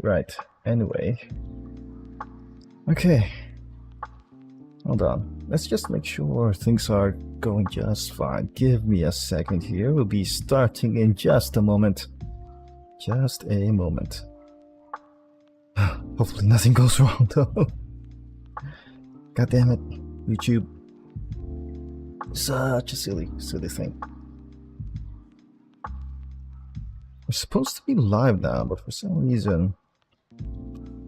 Right. Anyway. Okay. Hold on. Let's just make sure things are going just fine. Give me a second here. We'll be starting in just a moment. Just a moment. Hopefully nothing goes wrong though. God damn it. YouTube. Such a silly thing. We're supposed to be live now, but for some reason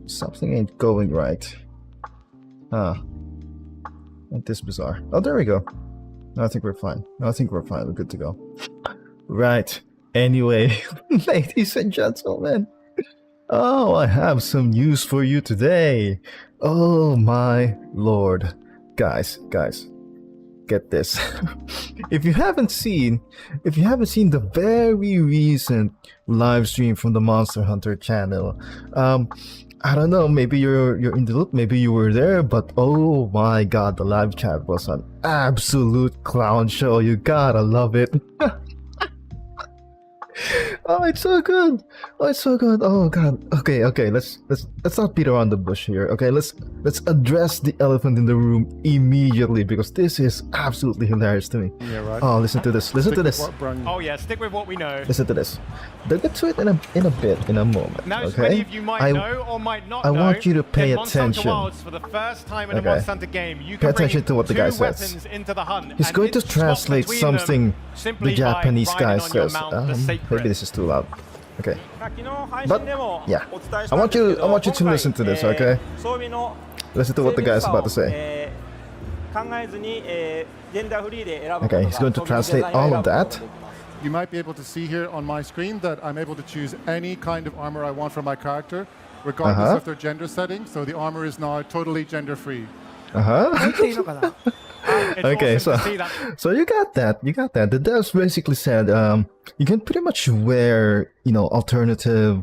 something ain't going right. Ain't this bizarre? Oh, there we go. No, I think we're fine. No, I think we're fine. We're good to go. Right. Anyway, ladies and gentlemen. Oh, I have some news for you today. Oh my lord. Guys. Get this. If you haven't seen the very recent live stream from the Monster Hunter channel, I don't know, maybe you're in the loop, maybe you were there, but oh my god, the live chat was an absolute clown show. You gotta love it. Oh, it's so good. Oh, it's so good. Oh god. Okay. Let's not beat around the bush here. Okay, let's address the elephant in the room immediately, because this is absolutely hilarious to me. Yeah, right. Oh, listen to this. Listen to this. Oh yeah, stick with what we know. Listen to this. They'll get to it in a moment. Now, okay? many of you might know or might not know. I want you to pay in Monster Hunter attention. Wilds, for the first time in a Monster Hunter game, you Pay can bring attention to what the guy says. weapons into the hunt. He's going to translate something the Japanese guy says. Maybe this is too loud. Okay. But yeah, I want you to listen to this, okay? Listen to what the guy is about to say. Okay, he's going to translate all of that. You might be able to see here on my screen that I'm able to choose any kind of armor I want for my character, regardless of their gender setting. So the armor is now totally gender-free. Okay, so you got that. The devs basically said you can pretty much wear, alternative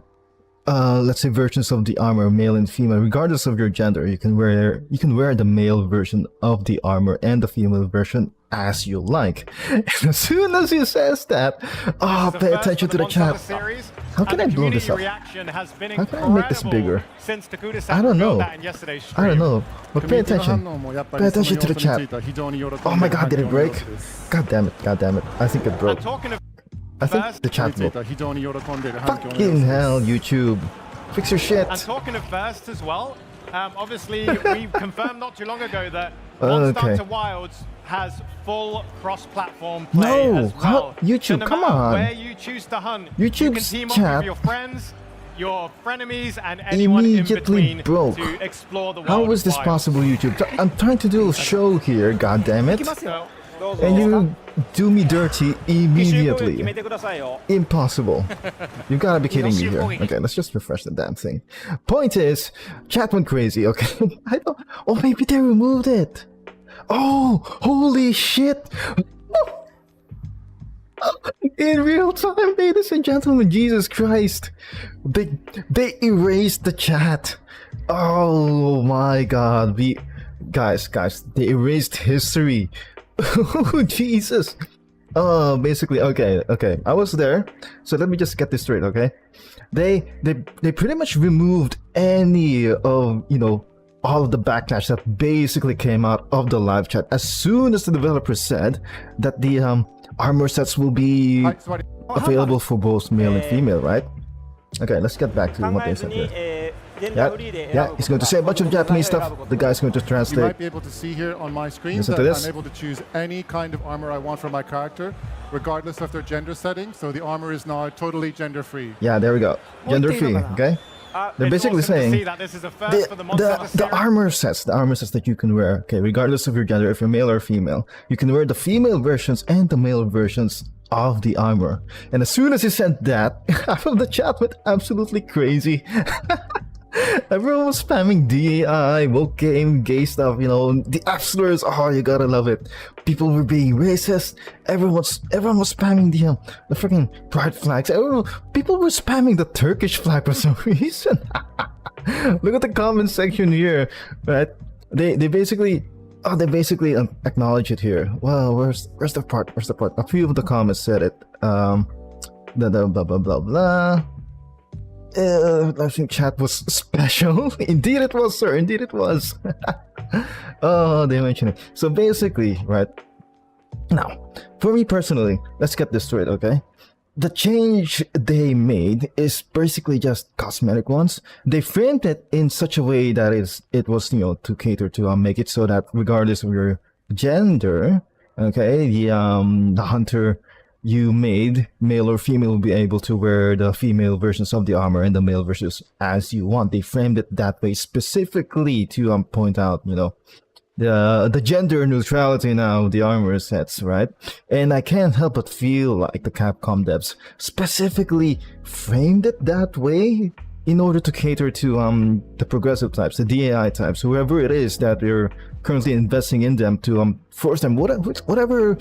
let's say versions of the armor, male and female, regardless of your gender. You can wear the male version of the armor and the female version as you like. And as soon as he says that, pay attention to the chat. How can I blow this up? How can I make this bigger? I don't know. But pay attention. Pay attention to the chat. Oh my god, did it break? God damn it. I think it broke. I think the chat broke. Fucking hell, YouTube. Fix your shit. And talking of burst as well, obviously we confirmed not too long ago that Monster Hunter Wilds has full cross-platform play as well. YouTube, so come on. Where you choose to hunt, YouTube's you can team up chat with your friends, your frenemies, and anyone in between to explore the world. How is this possible, YouTube? I'm trying to do a show here, goddammit. And you do me dirty immediately. Impossible. You gotta be kidding me here. Okay, let's just refresh the damn thing. Point is, chat went crazy, okay? Oh, maybe they removed it. Oh, holy shit. In real time, ladies and gentlemen, Jesus Christ. They erased the chat. Oh my god. Guys, they erased history. Oh, Jesus. Oh, basically, okay. I was there, so let me just get this straight, okay? They pretty much removed any of, all of the backlash that basically came out of the live chat as soon as the developer said that the armor sets will be available for both male and female, right? Okay, let's get back to what they said here. Yeah, he's going to say a bunch of Japanese stuff. The guy's going to translate. You might be able to see here on my screen that I'm able to choose any kind of armor I want for my character, regardless of their gender setting. So the armor is now totally gender-free. Yeah, there we go. Gender-free, okay? They're basically saying the armor sets that you can wear, okay, regardless of your gender, if you're male or female, you can wear the female versions and the male versions of the armor. And as soon as he said that, half of the chat went absolutely crazy. Everyone was spamming DAI, woke game, gay stuff, the F slurs. Oh, you gotta love it. People were being racist. Everyone was spamming the freaking pride flags. People were spamming the Turkish flag for some reason. Look at the comment section here, right? They basically acknowledge it here. Well, where's the part? A few of the comments said it. Blah blah blah blah blah. Livestream chat was special. Indeed it was, sir. Indeed it was. Oh, they mentioned it. So basically, right now, for me personally, let's get this straight, okay? The change they made is basically just cosmetic ones. They framed it in such a way that it was, you know, to cater to make it so that regardless of your gender, okay, the hunter you made, male or female, will be able to wear the female versions of the armor and the male versions as you want. They framed it that way specifically to point out, you know, the gender neutrality now the armor sets, right? And I can't help but feel like the Capcom devs specifically framed it that way in order to cater to the progressive types, the DAI types, whoever it is that they're currently investing in them, to force them, whatever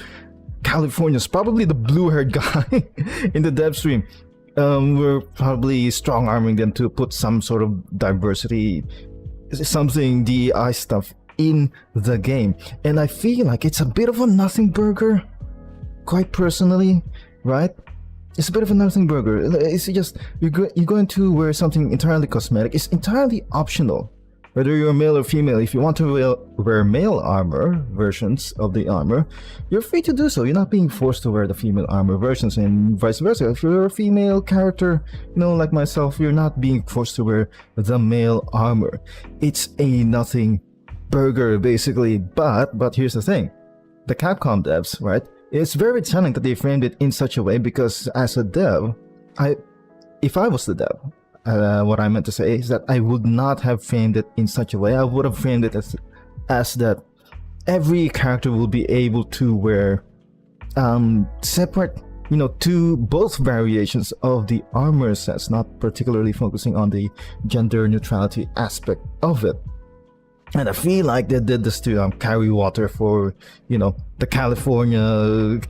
California's, probably the blue-haired guy in the dev stream, we're probably strong arming them to put some sort of diversity, something DEI stuff in the game. And I feel like it's a bit of a nothing burger, quite personally, right? It's a bit of a nothing burger. It's just you're going to wear something entirely cosmetic. It's entirely optional, whether you're male or female. If you want to wear male armor versions of the armor, you're free to do so. You're not being forced to wear the female armor versions, and vice versa. If you're a female character, you know, like myself, you're not being forced to wear the male armor. It's a nothing burger, basically. But here's the thing, the Capcom devs, right? It's very telling that they framed it in such a way, because as a dev, if I was the dev, what I meant to say is that I would not have framed it in such a way. I would have framed it as that every character will be able to wear separate, you know, both variations of the armor sets, not particularly focusing on the gender neutrality aspect of it. And I feel like they did this to carry water for, you know, the California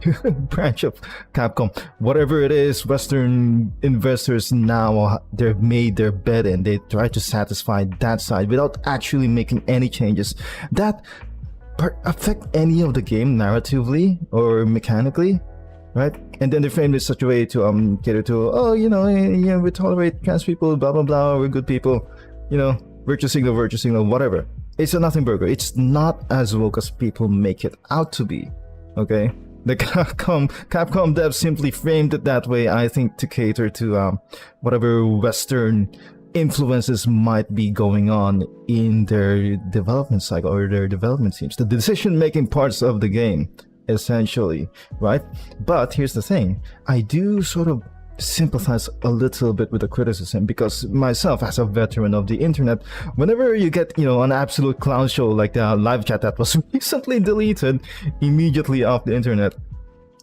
branch of Capcom. Whatever it is, Western investors now, they've made their bed and they try to satisfy that side without actually making any changes that affect any of the game narratively or mechanically, right? And then they framed it such a way to cater to, oh, you know, yeah, we tolerate trans people, blah blah blah, we're good people, you know, virtue signal, whatever. It's a nothing burger. It's not as woke as people make it out to be, okay? The Capcom devs simply framed it that way, I think, to cater to whatever Western influences might be going on in their development cycle or their development teams, the decision-making parts of the game, essentially, right? But here's the thing, I do sort of sympathize a little bit with the criticism, because myself, as a veteran of the internet, whenever you get, you know, an absolute clown show like the live chat that was recently deleted immediately off the internet,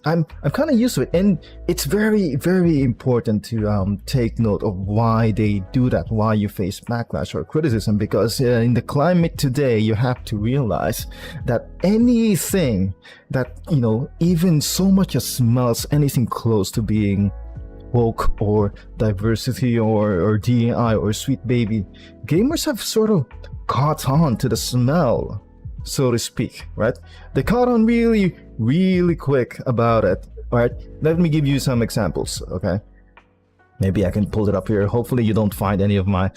I'm kind of used to it. And it's very, very important to take note of why they do that, why you face backlash or criticism, because in the climate today, you have to realize that anything that, you know, even so much as smells anything close to being woke or diversity or DEI or sweet baby, gamers have sort of caught on to the smell, so to speak, right? They caught on really, really quick about it, right? Let me give you some examples, okay? Maybe I can pull it up here. Hopefully you don't find any of my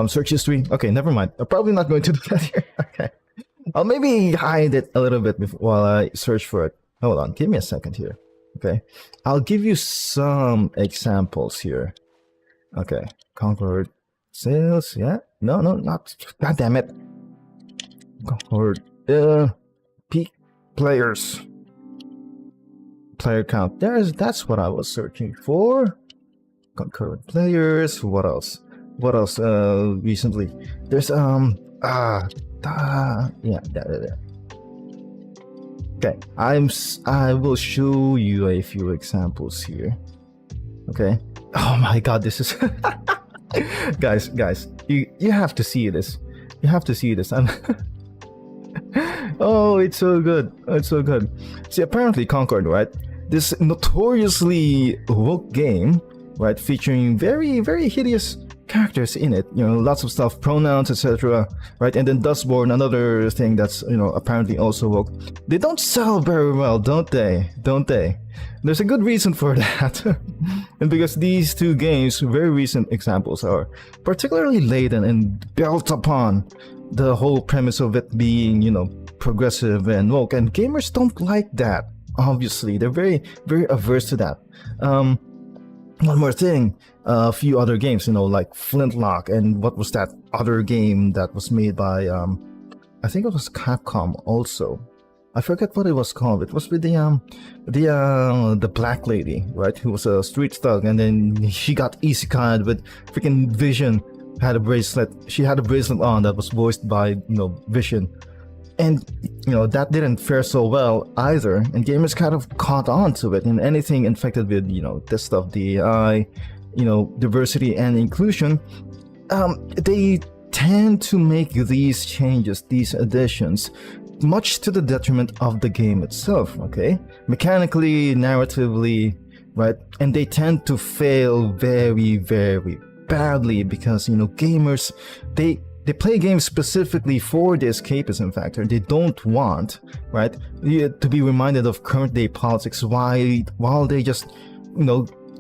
search history. Okay, never mind. I'm probably not going to do that here. Okay. I'll maybe hide it a little bit while I search for it. Hold on, give me a second here. Okay, I'll give you some examples here. Okay, Concord sales, yeah, no, not, god damn it. Concord, peak players, player count. That's what I was searching for. Concurrent players. What else? Recently, there's yeah. Okay, I will show you a few examples here. Okay. Oh my god, this is guys, you have to see this. You have to see this. Oh, it's so good. It's so good. See, apparently Concord, right? This notoriously woke game, right, featuring very, very hideous characters in it, lots of stuff, pronouns, etc., right? And then Dustborn, another thing that's apparently also woke. They don't sell very well, don't they? There's a good reason for that. And because these two games, very recent examples, are particularly laden and built upon the whole premise of it being progressive and woke, and gamers don't like that. Obviously, they're very, very averse to that. One more thing, a few other games, like Flintlock, and what was that other game that was made by, I think it was Capcom also. I forget what it was called. It was with the black lady, right? Who was a street thug, and then she got isekai'd with freaking Vision. Had a bracelet. She had a bracelet on that was voiced by Vision. And that didn't fare so well either, and gamers kind of caught on to it. And anything infected with this stuff, DEI, diversity and inclusion, they tend to make these changes, these additions, much to the detriment of the game itself. Okay, mechanically, narratively, right? And they tend to fail very, very badly because gamers, they play games specifically for the escapism factor. They don't want, right, to be reminded of current day politics while they just,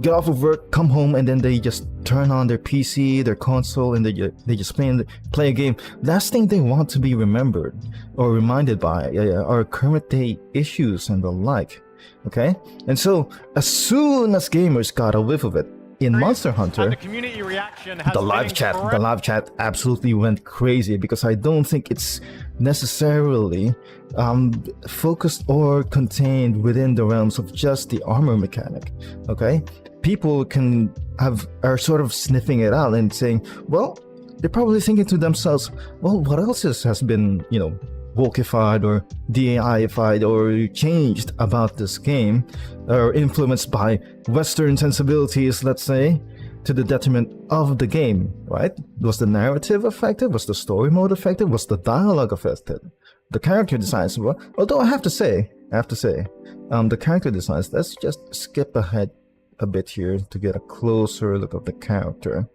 get off of work, come home, and then they just turn on their PC, their console, and they just play a game. Last thing they want to be remembered or reminded by are current day issues and the like. Okay, and so as soon as gamers got a whiff of it, in Monster Hunter, and the community reaction has the live chat absolutely went crazy, because I don't think it's necessarily focused or contained within the realms of just the armor mechanic. Okay, people are sort of sniffing it out and saying, well, they're probably thinking to themselves, well, what else has been wokeified or DAIified or changed about this game, or influenced by Western sensibilities, let's say, to the detriment of the game, right? Was the narrative affected? Was the story mode affected? Was the dialogue affected? The character designs, well, although I have to say, the character designs, let's just skip ahead a bit here to get a closer look of the character.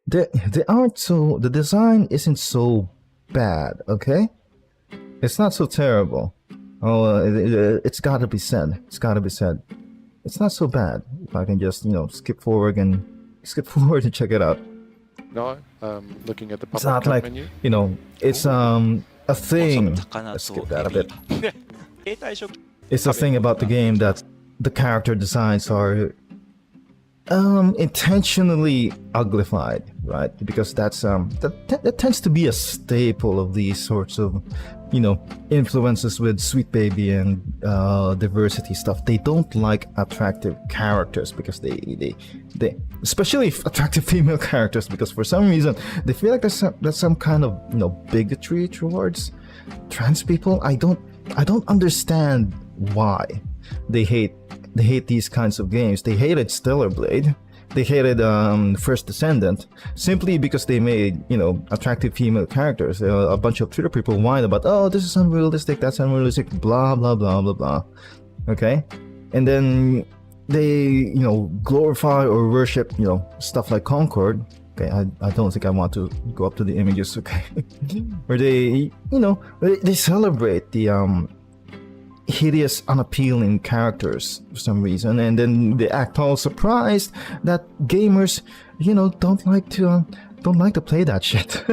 The design isn't so bad, okay? It's not so terrible. It's gotta be said. It's not so bad. If I can just, skip forward and check it out. No, looking at the it's not like menu. It's a thing. Let's skip that a bit. It's a thing about the game that the character designs are intentionally uglified, right? Because that's that tends to be a staple of these sorts of influences with Sweet Baby and diversity stuff. They don't like attractive characters because they especially attractive female characters, because for some reason they feel like there's some kind of bigotry towards trans people. I don't understand why they hate these kinds of games. They hated Stellar Blade. They hated First Descendant simply because they made attractive female characters. A bunch of Twitter people whine about, oh, this is unrealistic, that's unrealistic, blah blah blah blah blah. Okay, and then they glorify or worship stuff like Concord. Okay, I don't think I want to go up to the images. Okay, where they they celebrate the hideous, unappealing characters for some reason, and then they act all surprised that gamers, don't like to play that shit,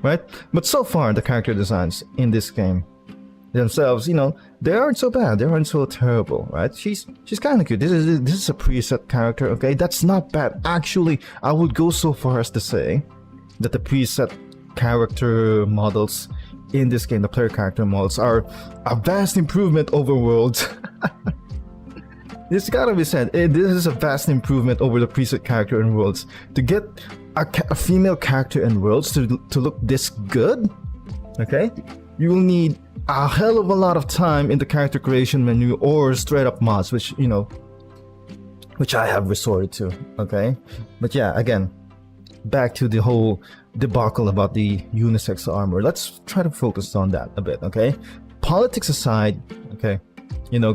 right? But so far, the character designs in this game themselves, they aren't so bad, they aren't so terrible, right? She's kind of cute. This is a preset character, okay? That's not bad. Actually, I would go so far as to say that the preset character models in this game, the player character models, are a vast improvement over Worlds. It's gotta be said, this is a vast improvement over the preset character in Worlds. To get a female character in Worlds to look this good, okay, you will need a hell of a lot of time in the character creation menu or straight up mods, which I have resorted to, okay? But yeah, again, back to the whole debacle about the unisex armor. Let's try to focus on that a bit, okay? Politics aside, okay,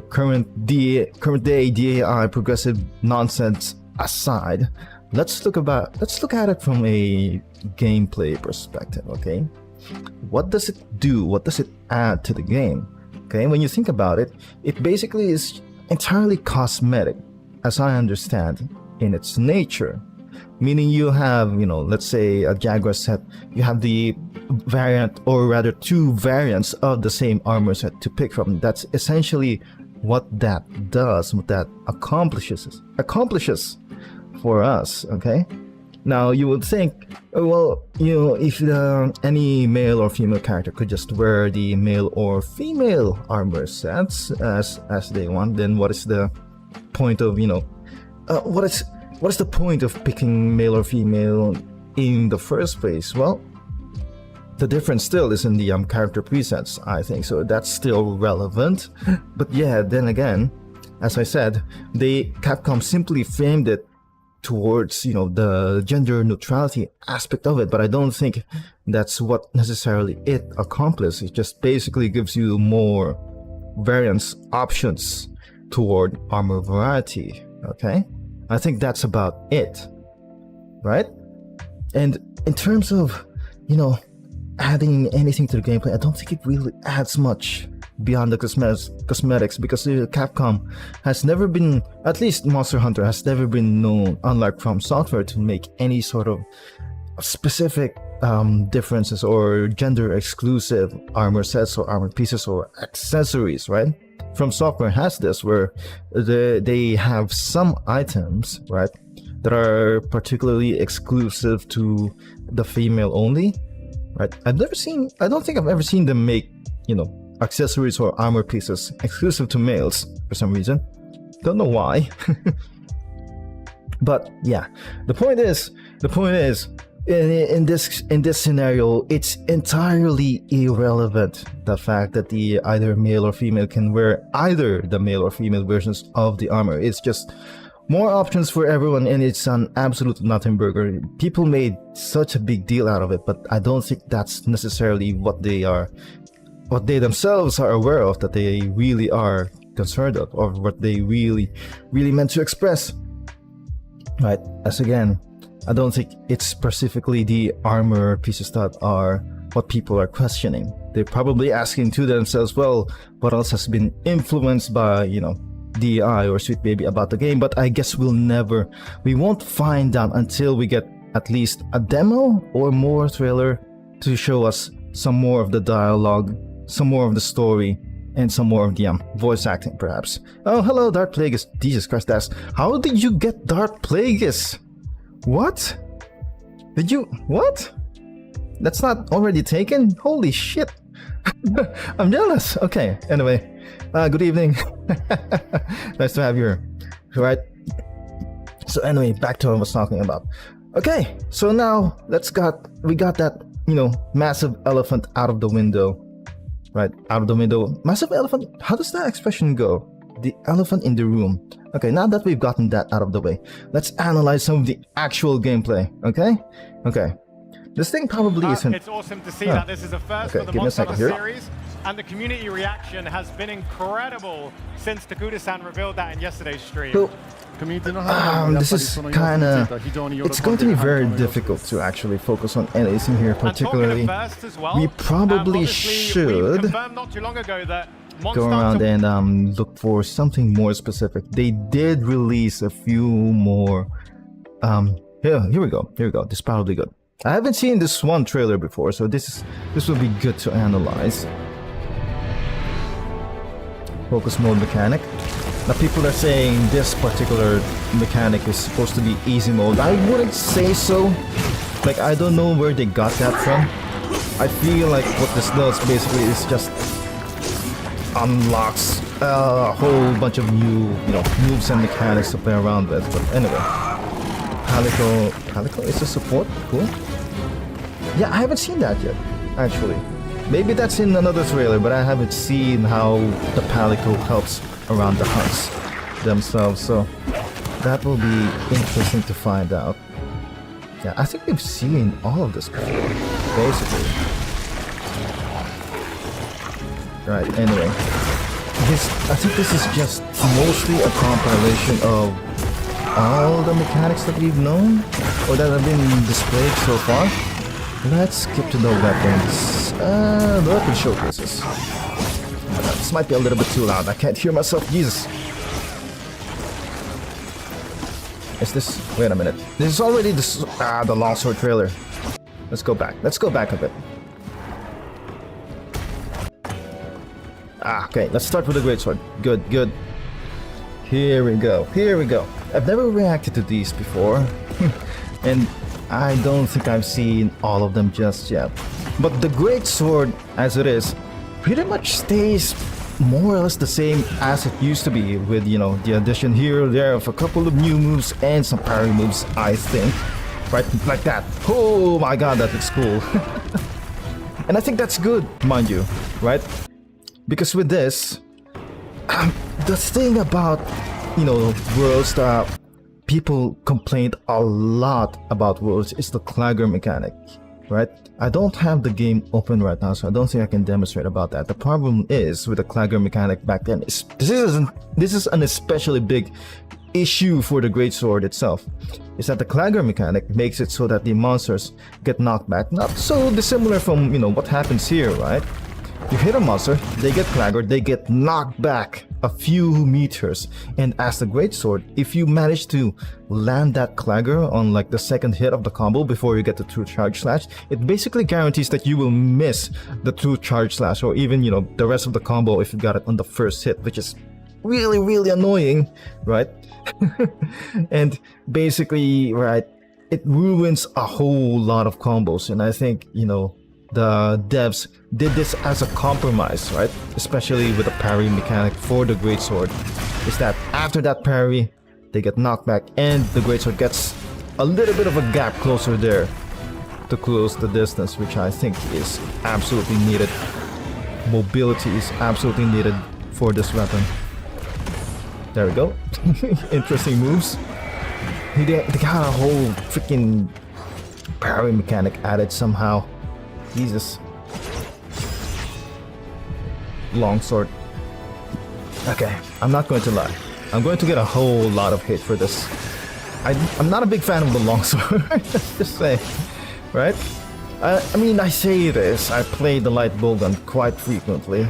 current day DAI progressive nonsense aside, let's look at it from a gameplay perspective, okay? What does it do? What does it add to the game? Okay, when you think about it, it basically is entirely cosmetic, as I understand, in its nature. Meaning you have, you know, let's say a Jaguar set, you have the variant, or rather 2 variants of the same armor set to pick from. That's essentially what that does, what that accomplishes for us, okay? Now you would think, well, you know, if any male or female character could just wear the male or female armor sets as they want, then what is the point of, you know, what is the point of picking male or female in the first place? Well, the difference still is in the character presets, I think, so that's still relevant. But yeah, then again, as I said, Capcom simply framed it towards, you know, the gender neutrality aspect of it, but I don't think that's what necessarily it accomplishes. It just basically gives you more variance options toward armor variety, okay? I think that's about it, right? And in terms of, you know, adding anything to the gameplay, I don't think it really adds much beyond the cosmetics, because Capcom has never been, at least Monster Hunter has never been known, unlike From Software, to make any sort of specific differences or gender exclusive armor sets or armor pieces or accessories, right? From Software has this, where they have some items, right, that are particularly exclusive to the female only, right? I don't think I've ever seen them make, you know, accessories or armor pieces exclusive to males for some reason. Don't know why. But yeah, the point is in this scenario, it's entirely irrelevant, the fact that the either male or female can wear either the male or female versions of the armor. It's just more options for everyone, and it's an absolute nothing burger. People made such a big deal out of it, but I don't think that's necessarily what they themselves are aware of, that they really are concerned of, or what they really meant to express, right? As again, I don't think it's specifically the armor pieces that are what people are questioning. They're probably asking to themselves, well, what else has been influenced by, you know, DI or Sweet Baby about the game? But I guess we won't find out until we get at least a demo or more trailer to show us some more of the dialogue, some more of the story, and some more of the voice acting, perhaps. Oh, hello, Darth Plagueis. Jesus Christ, how did you get Darth Plagueis? What? What? That's not already taken? Holy shit. I'm jealous. Okay, anyway. Good evening. Nice to have you here. Right? So anyway, back to what I was talking about. Okay, so now we got that, you know, massive elephant out of the window. Right, out of the window. Massive elephant? How does that expression go? The elephant in the room. Okay, now that we've gotten that out of the way, let's analyze some of the actual gameplay, okay? Okay. This thing probably isn't... It's awesome to see that this is a first for the Monster Hunter series, and the community reaction has been incredible since Takuda-san revealed that in yesterday's stream. So, this is kinda... It's going to be very difficult to actually focus on anything here particularly. We probably should go around and look for something more specific. They did release a few more... Here we go. This is probably good. I haven't seen this one trailer before, so this will be good to analyze. Focus mode mechanic. Now people are saying this particular mechanic is supposed to be easy mode. I wouldn't say so. Like, I don't know where they got that from. I feel like what this does basically is just unlocks a whole bunch of new, you know, moves and mechanics to play around with. But anyway, Palico is a support. Cool. Yeah, I haven't seen that yet, actually. Maybe that's in another trailer, but I haven't seen how the Palico helps around the hunts themselves, so that will be interesting to find out. Yeah, I think we've seen all of this before, basically. Right, anyway. I think this is just mostly a compilation of all the mechanics that we've known or that have been displayed so far. Let's skip to the weapons. The weapon showcases. This might be a little bit too loud. I can't hear myself. Jesus. Is this? Wait a minute. This is already the longsword trailer. Let's go back. Let's go back a bit. Okay. Let's start with the greatsword. Good, good. Here we go. Here we go. I've never reacted to these before, and I don't think I've seen all of them just yet. But the greatsword, as it is, pretty much stays more or less the same as it used to be, with, you know, the addition here or there of a couple of new moves and some parry moves, I think. Right, like that. Oh my god, that looks cool. And I think that's good, mind you, right? Because with this, the thing about, you know, Worlds that people complained a lot about Worlds is the clagger mechanic, right? I don't have the game open right now, so I don't think I can demonstrate about that. The problem is with the clagger mechanic back then, this is an especially big issue for the greatsword itself, is that the clagger mechanic makes it so that the monsters get knocked back, not so dissimilar from, you know, what happens here, right? You hit a monster, they get claggered, they get knocked back a few meters, and as the greatsword, if you manage to land that clagger on like the second hit of the combo before you get the true charge slash, it basically guarantees that you will miss the true charge slash, or even, you know, the rest of the combo if you got it on the first hit, which is really, really annoying, right? And basically, right, it ruins a whole lot of combos, and I think, you know, the devs did this as a compromise, right? Especially with the parry mechanic for the greatsword, is that after that parry, they get knocked back, and the greatsword gets a little bit of a gap closer there to close the distance, which I think is absolutely needed. Mobility is absolutely needed for this weapon. There we go. Interesting moves. They got a whole freaking parry mechanic added somehow. Jesus. Longsword. Okay, I'm not going to lie. I'm going to get a whole lot of hate for this. I'm not a big fan of the longsword. Just say, right? I mean, I say this. I play the light bowgun quite frequently,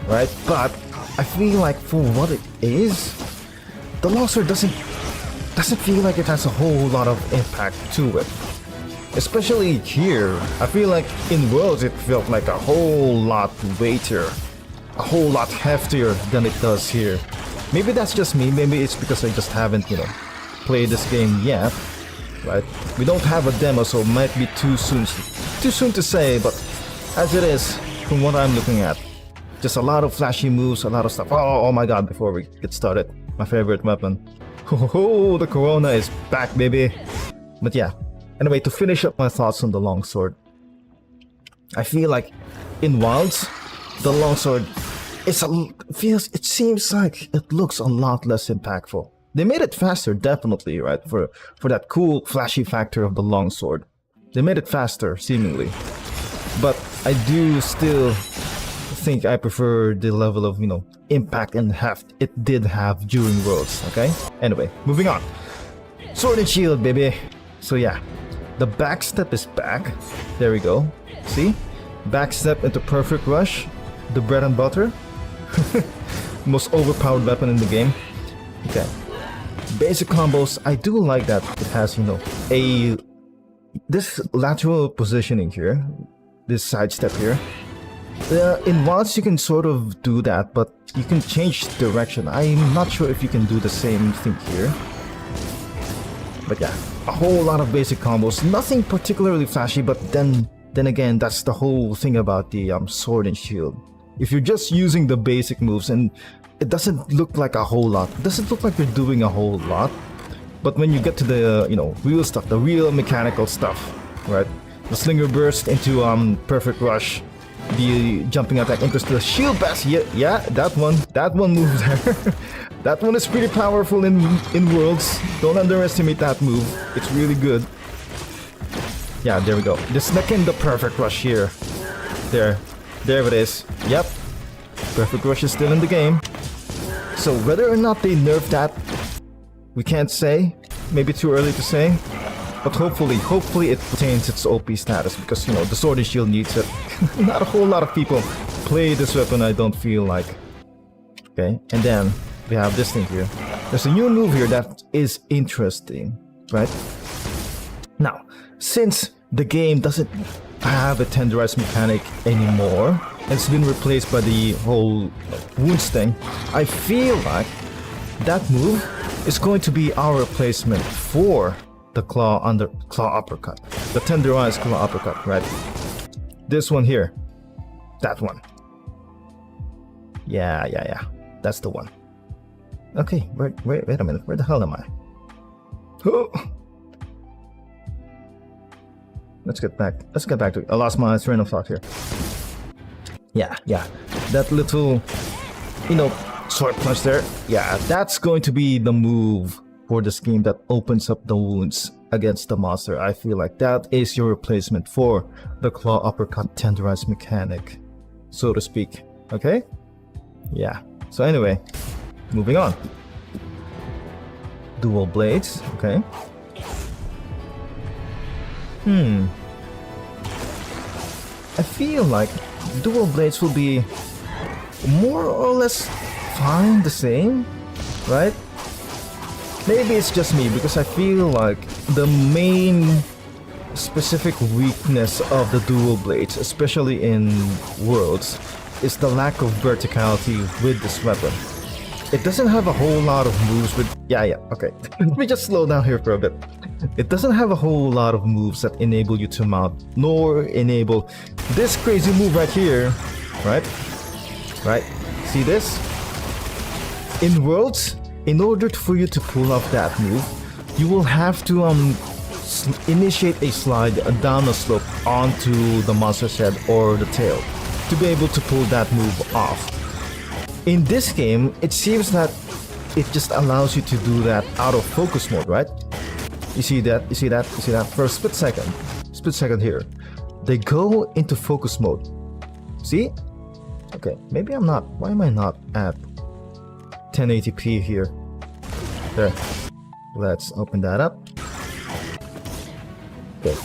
right? But I feel like for what it is, the longsword doesn't feel like it has a whole lot of impact to it. Especially here, I feel like in Worlds it felt like a whole lot weightier, a whole lot heftier than it does here. Maybe that's just me, maybe it's because I just haven't, you know, played this game yet, right? We don't have a demo, so it might be too soon to say, but as it is, from what I'm looking at, just a lot of flashy moves, a lot of stuff. Oh my god, before we get started, my favorite weapon. Oh, the Corona is back, baby. But yeah. Anyway, to finish up my thoughts on the longsword, I feel like in Wilds, the longsword it seems like it looks a lot less impactful. They made it faster, definitely, right? For that cool, flashy factor of the longsword. They made it faster, seemingly. But I do still think I prefer the level of, you know, impact and heft it did have during Worlds, okay? Anyway, moving on. Sword and shield, baby. So yeah. The backstep is back. There we go. See? Backstep into perfect rush. The bread and butter. Most overpowered weapon in the game. Okay. Basic combos. I do like that it has, you know, this lateral positioning here. This sidestep here. In Wilds you can sort of do that, but you can change direction. I'm not sure if you can do the same thing here. But yeah. A whole lot of basic combos, nothing particularly flashy, but then again, that's the whole thing about the sword and shield. If you're just using the basic moves, and it doesn't look like a whole lot, it doesn't look like you're doing a whole lot, but when you get to the, you know, real stuff, the real mechanical stuff, right? The slinger burst into perfect rush, the jumping attack into the shield pass, yeah, that one move there. That one is pretty powerful in Worlds. Don't underestimate that move. It's really good. Yeah, there we go. The snuck in the perfect rush here. There it is. Yep. Perfect rush is still in the game. So whether or not they nerf that, we can't say. maybe too early to say. But hopefully it retains its OP status because, you know, the Sword and Shield needs it. Not a whole lot of people play this weapon, I don't feel like. Okay, and then we have this thing here. There's a new move here that is interesting, right? Now, since the game doesn't have a tenderized mechanic anymore, and it's been replaced by the whole wounds thing, I feel like that move is going to be our replacement for the claw uppercut, the tenderized claw uppercut, right? This one here, that one. Yeah, that's the one. Okay, wait a minute, where the hell am I? Oh. Let's get back to it. I lost my train of thought here. Yeah, that little, you know, sword punch there. Yeah, that's going to be the move for the scheme that opens up the wounds against the monster. I feel like that is your replacement for the claw uppercut tenderized mechanic, so to speak. Okay? Yeah. So anyway, moving on. Dual blades. Okay. I feel like dual blades will be more or less fine, the same, right? Maybe it's just me because I feel like the main specific weakness of the dual blades, especially in Worlds, is the lack of verticality with this weapon. It doesn't have a whole lot of moves with... Yeah, okay. Let me just slow down here for a bit. It doesn't have a whole lot of moves that enable you to mount, nor enable this crazy move right here, right? Right? See this? In Worlds, in order for you to pull off that move, you will have to initiate a slide down a slope onto the monster's head or the tail to be able to pull that move off. In this game, it seems that it just allows you to do that out of focus mode, right? You see that? You see that? You see that? For a split second here, they go into focus mode. See? Okay, maybe I'm not. Why am I not at 1080p here? There. Let's open that up. Okay,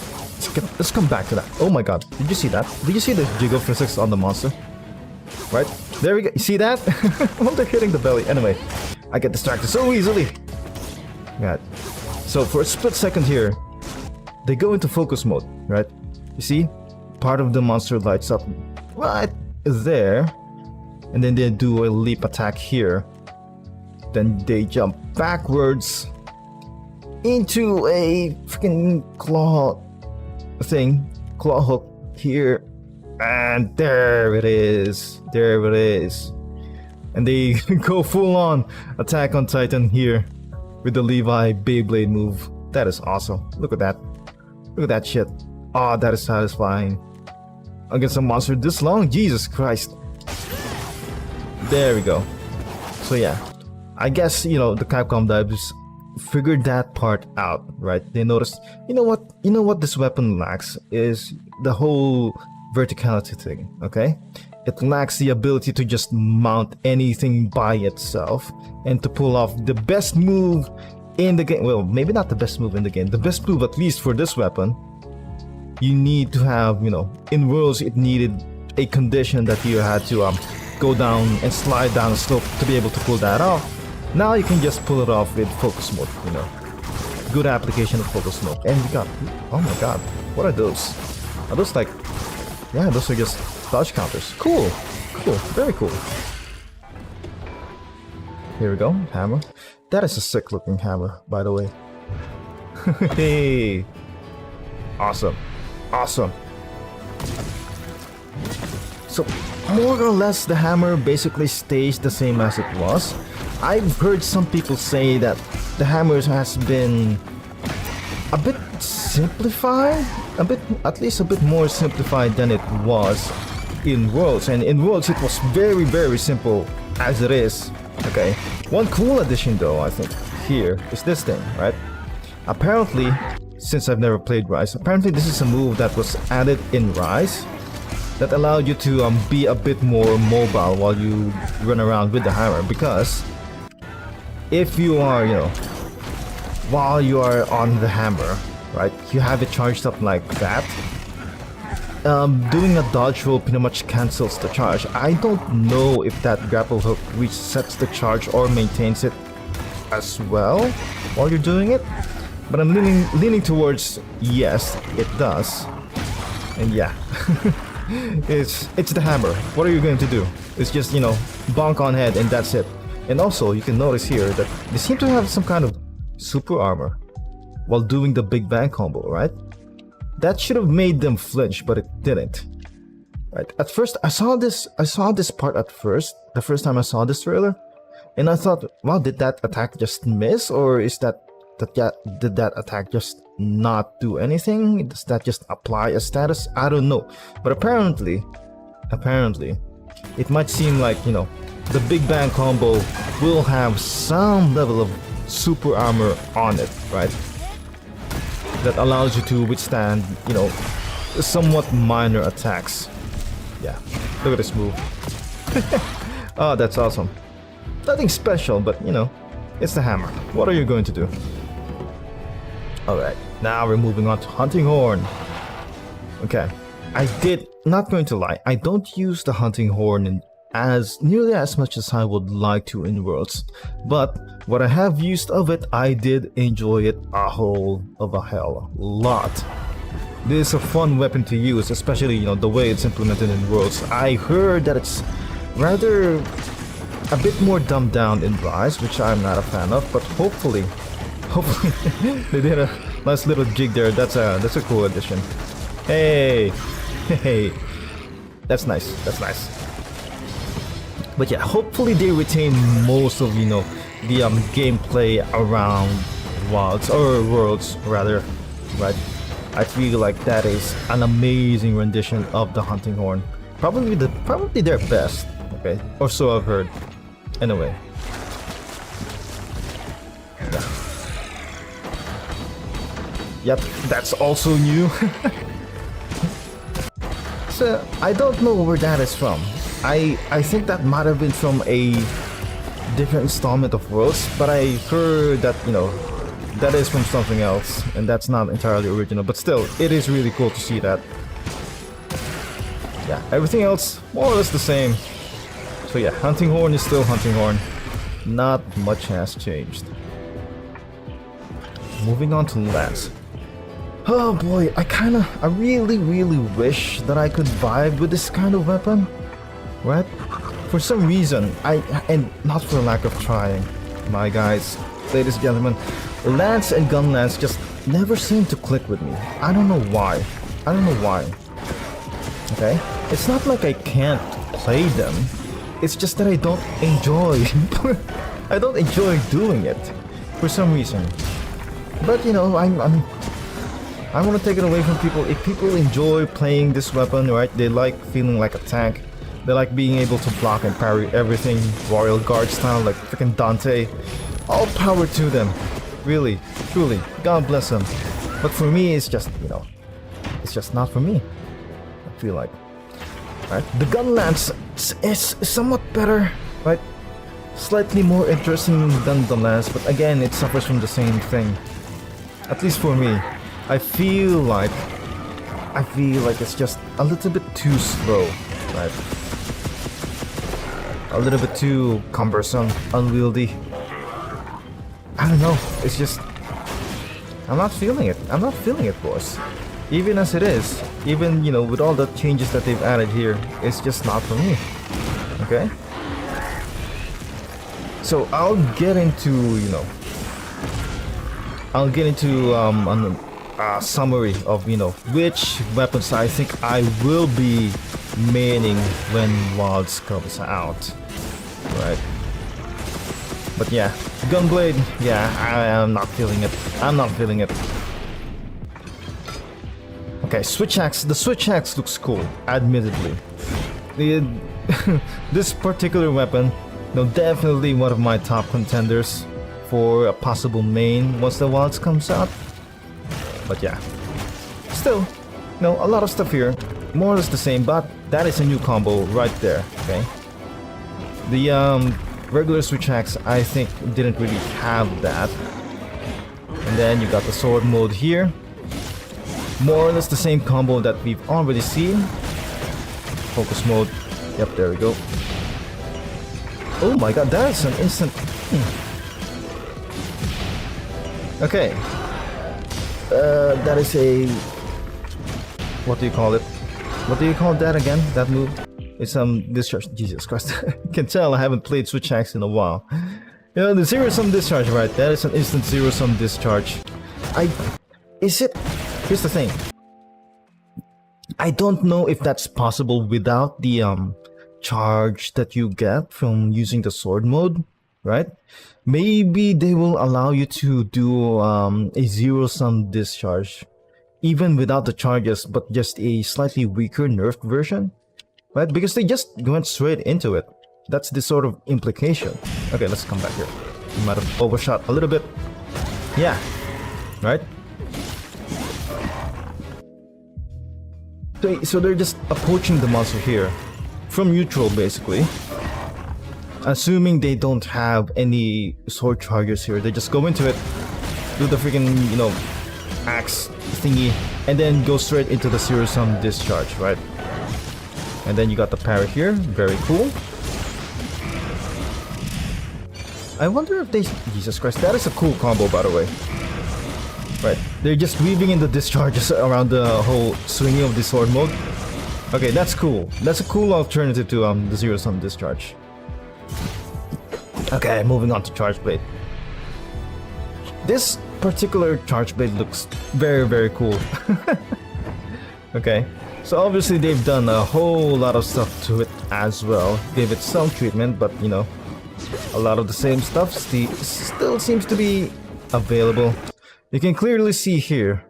let's come back to that. Oh my god, did you see that? Did you see the jiggle physics on the monster? Right? There we go. You see that? Well, they're hitting the belly. Anyway, I get distracted so easily. God. So for a split second here, they go into focus mode, right? You see? Part of the monster lights up right there. And then they do a leap attack here. Then they jump backwards into a freaking claw thing. Claw hook here. And there it is. There it is. And they go full on Attack on Titan here with the Levi Beyblade move. That is awesome. Look at that. Look at that shit. Oh, that is satisfying. Against a monster this long? Jesus Christ. There we go. So yeah, I guess, you know, the Capcom devs figured that part out, right? They noticed, you know what this weapon lacks is the whole verticality thing, okay? It lacks the ability to just mount anything by itself and to pull off the best move in the game. Well, maybe not the best move in the game, the best move at least for this weapon. You need to have, you know, in Worlds it needed a condition that you had to go down and slide down a slope to be able to pull that off. Now you can just pull it off with focus mode, you know. Good application of focus mode. And we got, oh my god, what are those? Are those like, yeah, those are just dodge counters. Cool, cool, very cool. Here we go, hammer. That is a sick looking hammer, by the way. Hey, awesome, awesome. So more or less the hammer basically stays the same as it was. I've heard some people say that the hammer has been a bit simplified, at least a bit more simplified than it was in Worlds. And in Worlds it was very, very simple as it is. Okay, one cool addition though, I think, here is this thing, right? Apparently, since I've never played Rise, apparently this is a move that was added in Rise that allowed you to be a bit more mobile while you run around with the hammer, because if you are, you know, while you are on the hammer, right? You have it charged up like that. Doing a dodge roll pretty much cancels the charge. I don't know if that grapple hook resets the charge or maintains it as well while you're doing it, but I'm leaning towards yes, it does. And yeah, it's the hammer. What are you going to do? It's just, you know, bonk on head and that's it. And also you can notice here that they seem to have some kind of super armor while doing the Big Bang combo, right? That should have made them flinch, but it didn't. Right. At first, I saw this part at first, the first time I saw this trailer, and I thought, wow, did that attack just miss, or is did that attack just not do anything? Does that just apply a status? I don't know. But apparently, it might seem like, you know, the Big Bang combo will have some level of super armor on it, right? That allows you to withstand, you know, somewhat minor attacks. Yeah, look at this move. Oh, that's awesome. Nothing special, but you know, it's the hammer. What are you going to do? Alright, now we're moving on to Hunting Horn. Okay, not going to lie, I don't use the Hunting Horn nearly as much as I would like to in Worlds, but what I have used of it, I did enjoy it a whole of a hell lot. This is a fun weapon to use, especially, you know, the way it's implemented in Worlds. I heard that it's rather a bit more dumbed down in Rise, which I'm not a fan of, but hopefully they did a nice little jig there. That's a cool addition. Hey, that's nice. But yeah, hopefully they retain most of, you know, the gameplay around Worlds rather, right? I feel like that is an amazing rendition of the Hunting Horn. Probably their best, okay? Or so I've heard. Anyway. Yeah. Yep, that's also new. So, I don't know where that is from. I think that might have been from a different installment of Worlds, but I heard that, you know, that is from something else, and that's not entirely original, but still, it is really cool to see that. Yeah, everything else, more or less the same. So yeah, Hunting Horn is still Hunting Horn. Not much has changed. Moving on to Lance. Oh boy, I really wish that I could vibe with this kind of weapon. Right? For some reason, and not for lack of trying, my guys, ladies and gentlemen, Lance and Gun Lance just never seem to click with me. I don't know why. Okay? It's not like I can't play them. It's just that I don't enjoy. I don't enjoy doing it for some reason. But you know, I want to take it away from people. If people enjoy playing this weapon, right? They like feeling like a tank. They like being able to block and parry everything Royal Guard style, like freaking Dante. All power to them. Really, truly, God bless them. But for me, it's just, you know, it's just not for me. I feel like. Right? The Gun Lance is somewhat better, right? Slightly more interesting than the Lance, but again, it suffers from the same thing. At least for me. I feel like it's just a little bit too slow, right? A little bit too cumbersome, unwieldy. I don't know, it's just, I'm not feeling it, boys. Even as it is, even, you know, with all the changes that they've added here, it's just not for me. Okay? So I'll get into, you know, a summary of, you know, which weapons I think I will be maining when Wilds comes out. Right? But yeah, Gunblade, yeah, I am not feeling it. Okay, Switch Axe. The Switch Axe looks cool, admittedly. This particular weapon, you know, definitely one of my top contenders for a possible main once the Wilds comes out. But yeah, still, you know, a lot of stuff here, more or less the same, but that is a new combo right there, okay? The regular Switch Axe, I think, didn't really have that. And then you got the sword mode here. More or less the same combo that we've already seen. Focus mode. Yep, there we go. Oh my god, that is an instant... Okay. That is a... What do you call it? What do you call that again? That move? It's discharge. Jesus Christ. You can tell I haven't played Switch Axe in a while. You know, the zero-sum discharge, right? That is an instant zero-sum discharge. Is it... Here's the thing. I don't know if that's possible without the charge that you get from using the sword mode, right? Maybe they will allow you to do a zero-sum discharge even without the charges, but just a slightly weaker nerfed version, right? Because they just went straight into it. That's the sort of implication. Okay, let's come back here. We might have overshot a little bit. Yeah, right? So they're just approaching the monster here from neutral, basically. Assuming they don't have any sword charges here, they just go into it, do the freaking, you know, axe thingy, and then go straight into the zero-sum discharge, right? And then you got the parry here, very cool. I wonder if they... Jesus Christ, that is a cool combo, by the way. Right, they're just weaving in the discharges around the whole swinging of the sword mode. Okay, that's cool. That's a cool alternative to the zero-sum discharge. Okay, moving on to Charge Blade. This particular Charge Blade looks very, very cool. Okay, so obviously they've done a whole lot of stuff to it as well. Gave it some treatment, but you know, a lot of the same stuff still seems to be available. You can clearly see here,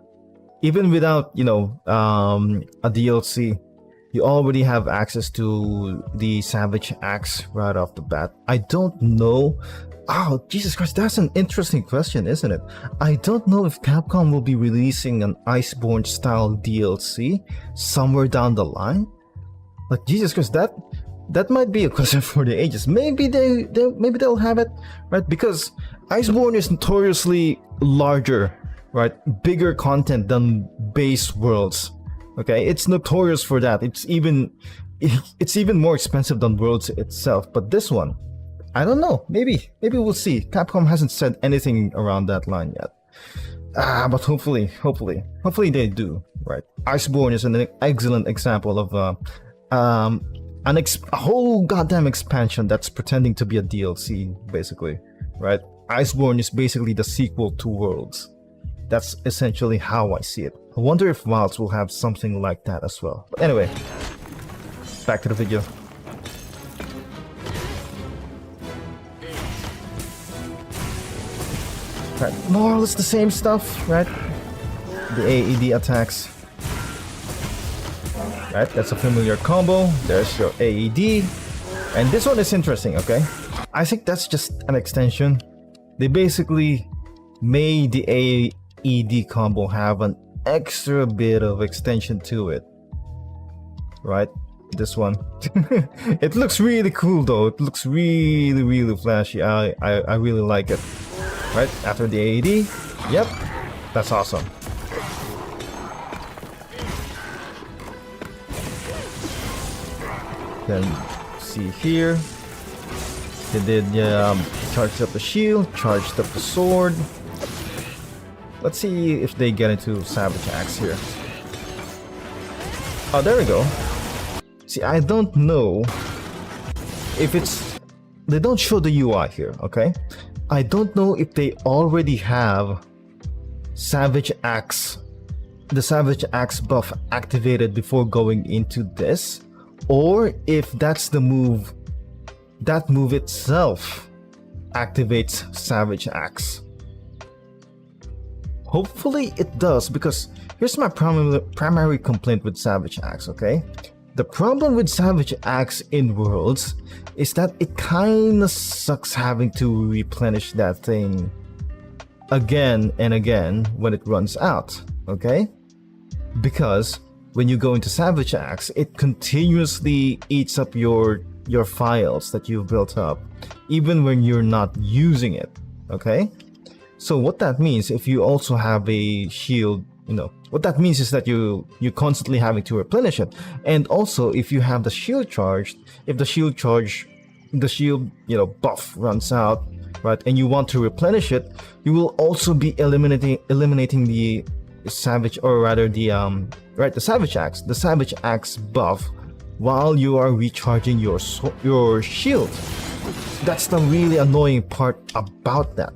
even without, you know, a DLC, you already have access to the Savage Axe right off the bat. I don't know. Oh, Jesus Christ, that's an interesting question, isn't it? I don't know if Capcom will be releasing an Iceborne style DLC somewhere down the line. Like, Jesus Christ, that might be a question for the ages. Maybe they'll have it, right? Because Iceborne is notoriously larger, right? Bigger content than base worlds. Okay, it's notorious for that. It's even more expensive than Worlds itself. But this one, I don't know. Maybe we'll see. Capcom hasn't said anything around that line yet. But hopefully they do. Right? Iceborne is an excellent example of a whole goddamn expansion that's pretending to be a DLC, basically. Right? Iceborne is basically the sequel to Worlds. That's essentially how I see it. I wonder if Wilds will have something like that as well. But anyway, back to the video. Right, more or less the same stuff, right? The AED attacks. Right, that's a familiar combo. There's your AED. And this one is interesting, okay? I think that's just an extension. They basically made the AED combo have an extra bit of extension to it. Right? This one. It looks really cool though. It looks really, really flashy. I really like it. Right? After the AED. Yep. That's awesome. Then see here. They did charged up the shield, charged up the sword. Let's see if they get into Savage Axe here. Oh, there we go. See, I don't know if it's... They don't show the UI here, okay? I don't know if they already have Savage Axe, the Savage Axe buff activated before going into this, or if that's the move, that move itself activates Savage Axe. Hopefully it does, because here's my primary complaint with Savage Axe, okay? The problem with Savage Axe in Worlds is that it kinda sucks having to replenish that thing again and again when it runs out, okay? Because when you go into Savage Axe, it continuously eats up your files that you've built up, even when you're not using it, okay? So what that means, if you also have a shield, you know, what that means is that you're constantly having to replenish it. And also, if you have the shield charged, if the shield you know, buff runs out, right, and you want to replenish it, you will also be eliminating the savage, or rather the the savage axe buff while you are recharging your shield. That's the really annoying part about that.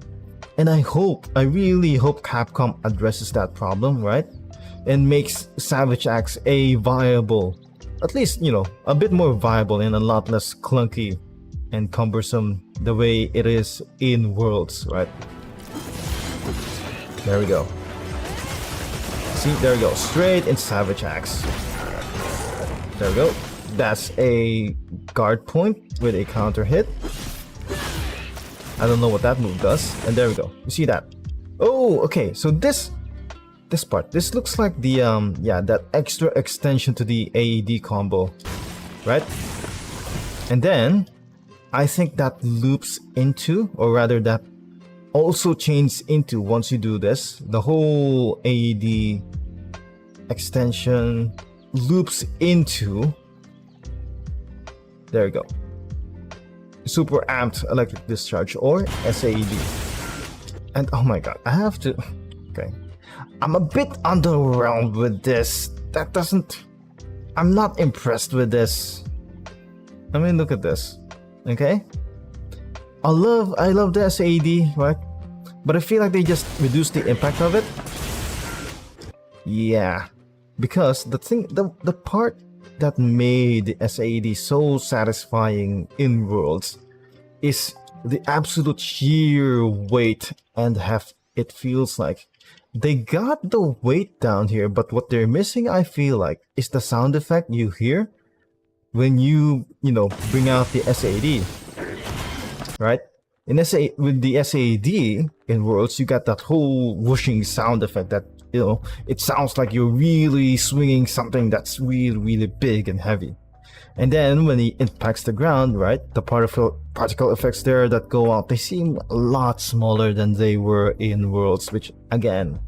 And I really hope Capcom addresses that problem, right? And makes Savage Axe a viable, at least, you know, a bit more viable and a lot less clunky and cumbersome the way it is in Worlds, right? There we go. See, there we go. Straight in Savage Axe. There we go. That's a guard point with a counter hit. I don't know what that move does. And there we go. You see that? Oh, okay. So this part, this looks like the that extra extension to the AED combo, right? And then I think that loops into, or rather that also chains into, once you do this, the whole AED extension loops into, there we go, super amped electric discharge, or SAED. And oh my god, I have to, okay, I'm a bit underwhelmed with this. I'm not impressed with this. I mean, look at this. Okay, I love the SAED, right? But I feel like they just reduced the impact of it. Yeah, because the part that made the SAED so satisfying in Worlds is the absolute sheer weight and heft it feels like. They got the weight down here, but what they're missing, I feel like, is the sound effect you hear when you know, bring out the SAED, right? With the SAED in Worlds, you got that whole whooshing sound effect that, you know, it sounds like you're really swinging something that's really, really big and heavy. And then when it impacts the ground, right, the particle effects there that go out, they seem a lot smaller than they were in Worlds, which, again,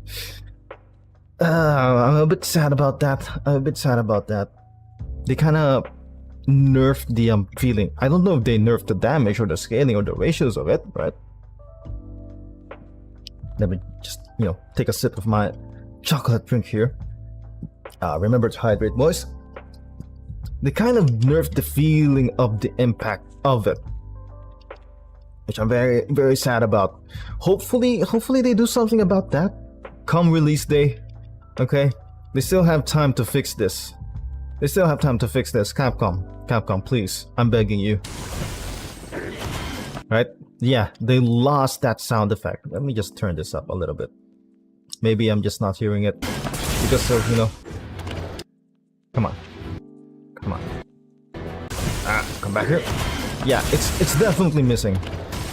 I'm a bit sad about that. They kind of nerfed the feeling. I don't know if they nerfed the damage or the scaling or the ratios of it, right? Let me just, you know, take a sip of my chocolate drink here. Remember to hydrate, boys. They kind of nerfed the feeling of the impact of it, which I'm very, very sad about. Hopefully they do something about that come release day. Okay, they still have time to fix this. Capcom, please, I'm begging you. Right? Yeah, they lost that sound effect. Let me just turn this up a little bit. Maybe I'm just not hearing it because of, you know. Come on. Come back here. Yeah, it's definitely missing.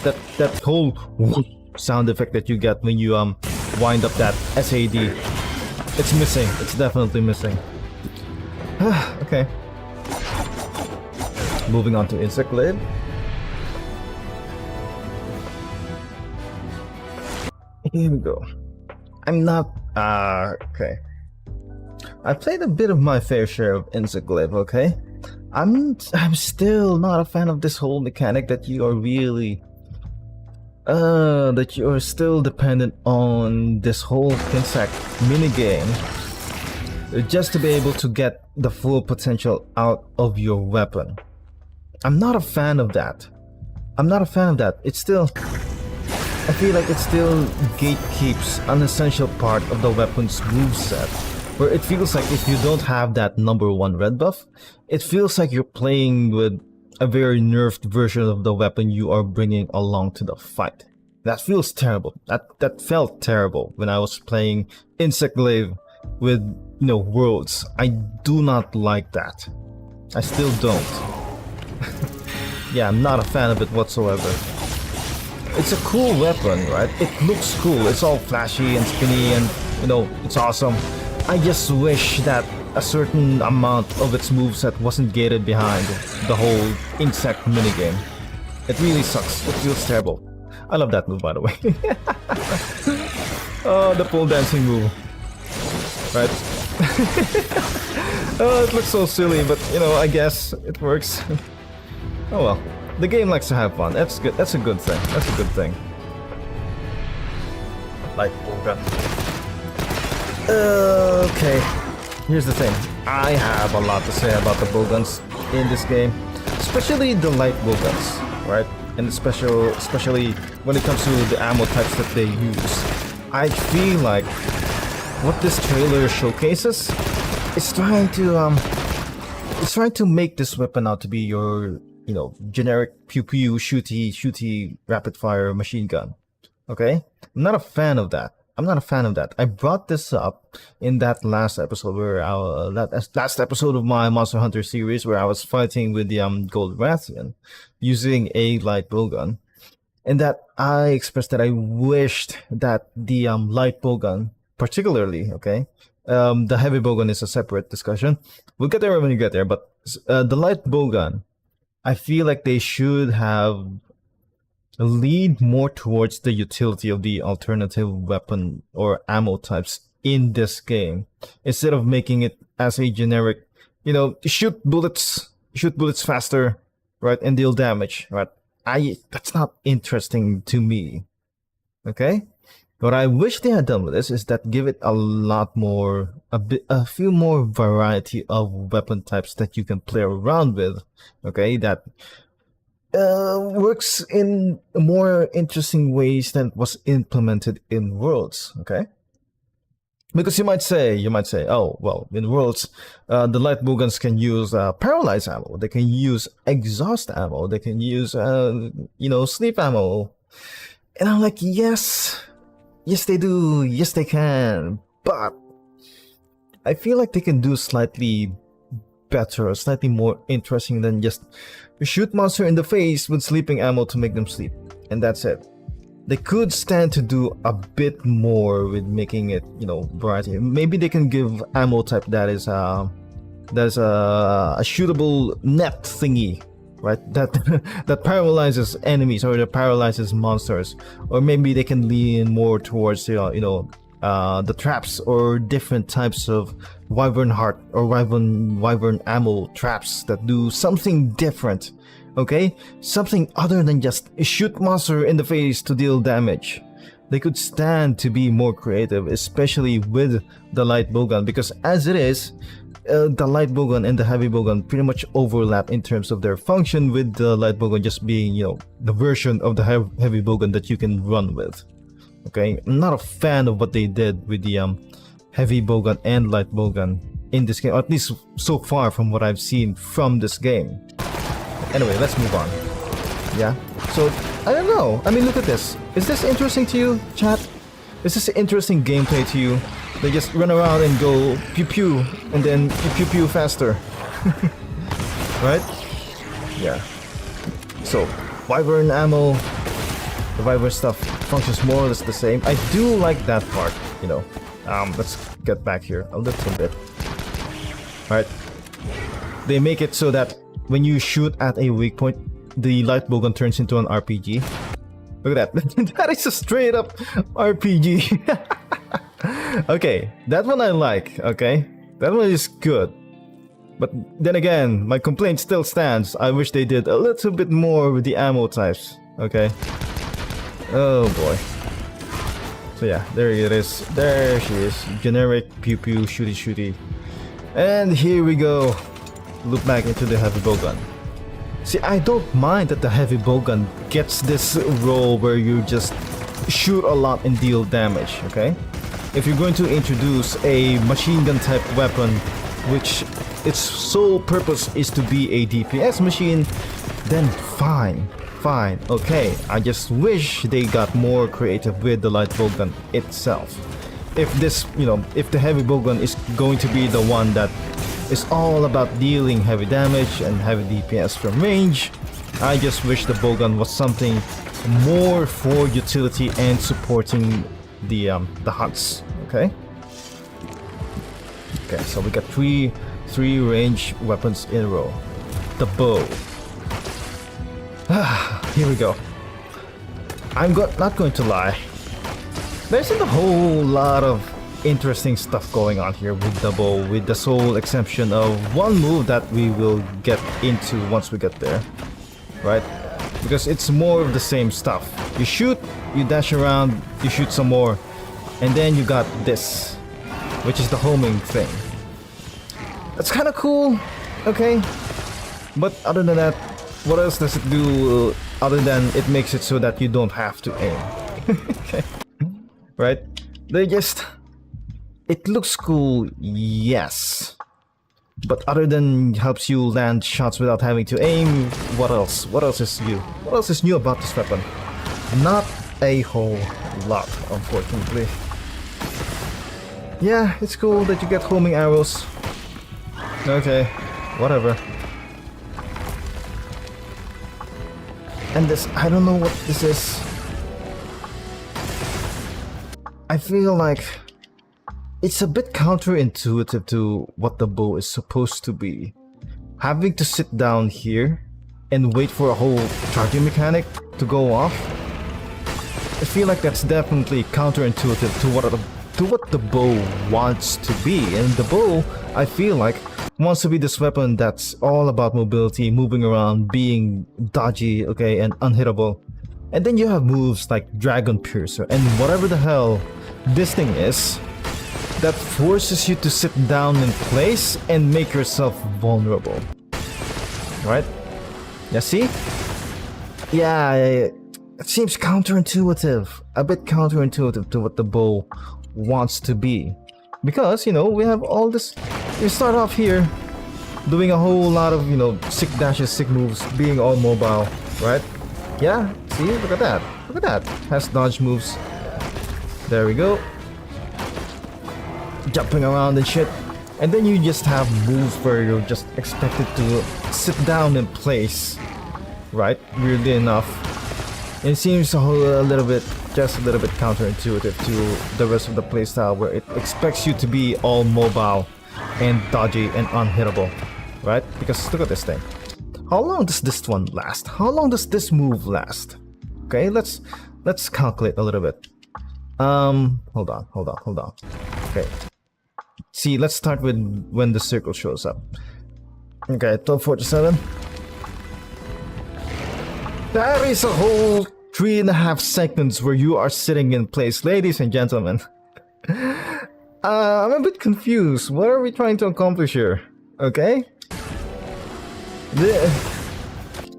That whole whoop sound effect that you get when you wind up that SAD. It's missing. It's definitely missing. Okay. Moving on to Insect Glaive. Here we go. I'm not okay. I played a bit of my fair share of Insect Glaive, okay? I'm still not a fan of this whole mechanic that you are really that you are still dependent on this whole insect minigame just to be able to get the full potential out of your weapon. I'm not a fan of that. It's still, I feel like it still gatekeeps an essential part of the weapon's moveset, where it feels like if you don't have that #1 red buff, it feels like you're playing with a very nerfed version of the weapon you are bringing along to the fight. That feels terrible. That felt terrible when I was playing Insect Glaive with, you know, Worlds. I do not like that. I still don't. Yeah, I'm not a fan of it whatsoever. It's a cool weapon, right? It looks cool. It's all flashy and spinny and, you know, it's awesome. I just wish that a certain amount of its moveset wasn't gated behind the whole insect minigame. It really sucks. It feels terrible. I love that move, by the way. Oh, the pole dancing move. Right. Oh, it looks so silly, but you know, I guess it works. Oh well. The game likes to have fun. That's good. That's a good thing. That's a good thing. Like gun. Okay. Here's the thing. I have a lot to say about the bowguns in this game, especially the light bowguns, right? And especially when it comes to the ammo types that they use. I feel like what this trailer showcases is trying to make this weapon out to be your, you know, generic pew pew shooty rapid fire machine gun. Okay? I'm not a fan of that. I brought this up in that last episode where last episode of my Monster Hunter series where I was fighting with the Gold Rathian using a light bowgun, and that I expressed that I wished that the light bowgun, particularly, okay, the heavy bowgun is a separate discussion. We'll get there when we get there, but the light bowgun, I feel like they should have lead more towards the utility of the alternative weapon or ammo types in this game, instead of making it as a generic, you know, shoot bullets faster, right, and deal damage, right? That's not interesting to me. Okay, what I wish they had done with this is that give it a few more variety of weapon types that you can play around with. Okay, that works in more interesting ways than was implemented in Worlds. Okay, because you might say, oh well, in Worlds, the light bowguns can use paralyze ammo, they can use exhaust ammo, they can use you know, sleep ammo, and I'm like, yes they do, yes they can, but I feel like they can do slightly better, slightly more interesting than just shoot monster in the face with sleeping ammo to make them sleep, and that's it. They could stand to do a bit more with making it, you know, variety. Maybe they can give ammo type that is a shootable net thingy, right? That paralyzes enemies or that paralyzes monsters, or maybe they can lean more towards the traps or different types of wyvern heart or wyvern ammo traps that do something different. Okay, something other than just shoot monster in the face to deal damage. They could stand to be more creative, especially with the light bowgun, because as it is, the light bowgun and the heavy bowgun pretty much overlap in terms of their function, with the light bowgun just being, you know, the version of the heavy bowgun that you can run with. Okay, I'm not a fan of what they did with the heavy bowgun and light bowgun in this game, or at least so far from what I've seen from this game. Anyway, let's move on. Yeah, so I don't know. I mean, look at this. Is this interesting to you, chat? Is this interesting gameplay to you? They just run around and go pew pew, and then pew pew faster. Right? Yeah. So, wyvern ammo, the wyvern stuff functions more or less the same. I do like that part, you know. Let's get back here a little bit. Alright. They make it so that when you shoot at a weak point, the light bowgun turns into an RPG. Look at that. That is a straight up RPG. Okay, that one I like, okay? That one is good. But then again, my complaint still stands. I wish they did a little bit more with the ammo types, okay? Oh boy. So yeah, there it is. There she is. Generic pew pew shooty shooty. And here we go. Look back into the heavy bowgun. See, I don't mind that the heavy bowgun gets this role where you just shoot a lot and deal damage, okay? If you're going to introduce a machine gun type weapon, which its sole purpose is to be a DPS machine, then fine, okay. I just wish they got more creative with the light bowgun itself. If this, you know, if the heavy bowgun is going to be the one that is all about dealing heavy damage and heavy DPS from range, I just wish the bowgun was something more for utility and supporting the hunts. Okay. Okay, so we got three range weapons in a row. The bow. Here we go. I'm not going to lie. There's a whole lot of interesting stuff going on here with the bow, with the sole exception of one move that we will get into once we get there, right? Because it's more of the same stuff. You shoot, you dash around, you shoot some more, and then you got this, which is the homing thing. That's kind of cool, okay? But other than that, what else does it do other than it makes it so that you don't have to aim? Okay. Right? It looks cool, yes. But other than helps you land shots without having to aim, what else? What else is new? What else is new about this weapon? Not a whole lot, unfortunately. Yeah, it's cool that you get homing arrows. Okay, whatever. And this, I don't know what this is. I feel like it's a bit counterintuitive to what the bow is supposed to be. Having to sit down here and wait for a whole charging mechanic to go off. I feel like that's definitely counterintuitive to what the bow wants to be. And the bow, I feel like, wants to be this weapon that's all about mobility, moving around, being dodgy, okay, and unhittable. And then you have moves like Dragon Piercer and whatever the hell this thing is that forces you to sit down in place and make yourself vulnerable. Right? Yeah, see? Yeah, it seems counterintuitive. A bit counterintuitive to what the bow wants to be. Because, you know, we have all this... You start off here doing a whole lot of, you know, sick dashes, sick moves, being all mobile, right? Yeah, see? Look at that. Look at that. Has dodge moves. There we go. Jumping around and shit. And then you just have moves where you're just expected to sit down in place, right? Weirdly enough. And it seems just a little bit counterintuitive to the rest of the playstyle where it expects you to be all mobile and dodgy and unhittable, right? Because look at this thing. How long does this one last? How long does this move last? Okay, let's calculate a little bit. Hold on. Okay. See, let's start with when the circle shows up. Okay, 1247. That is a whole 3.5 seconds where you are sitting in place, ladies and gentlemen. I'm a bit confused. What are we trying to accomplish here? Okay?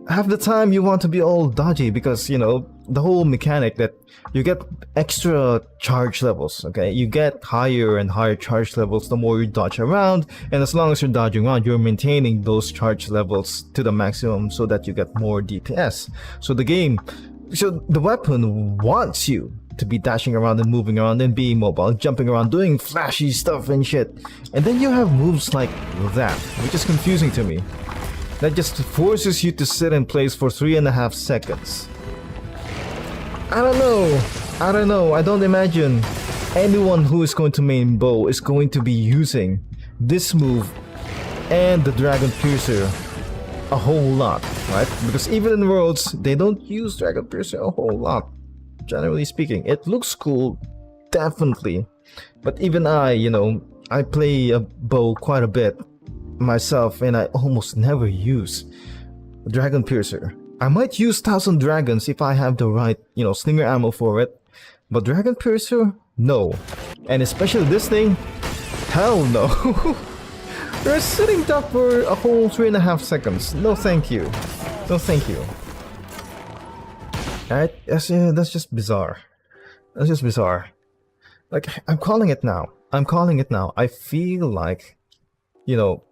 Half the time you want to be all dodgy because, you know, the whole mechanic that you get extra charge levels, okay? You get higher and higher charge levels the more you dodge around, and as long as you're dodging around, you're maintaining those charge levels to the maximum so that you get more DPS. So the weapon wants you to be dashing around and moving around and being mobile, jumping around, doing flashy stuff and shit. And then you have moves like that, which is confusing to me. That just forces you to sit in place for 3.5 seconds. I don't know. I don't imagine anyone who is going to main bow is going to be using this move and the Dragon Piercer a whole lot, right? Because even in Worlds, they don't use Dragon Piercer a whole lot. Generally speaking, it looks cool, definitely. But even I, you know, I play a bow quite a bit myself, and I almost never use Dragon Piercer. I might use 1000 Dragons if I have the right, you know, slinger ammo for it. But Dragon Piercer, no. And especially this thing, hell no. You're sitting down for a whole 3.5 seconds. No thank you. No thank you. Alright, that's just bizarre. That's just bizarre. Like, I'm calling it now. I feel like, you know,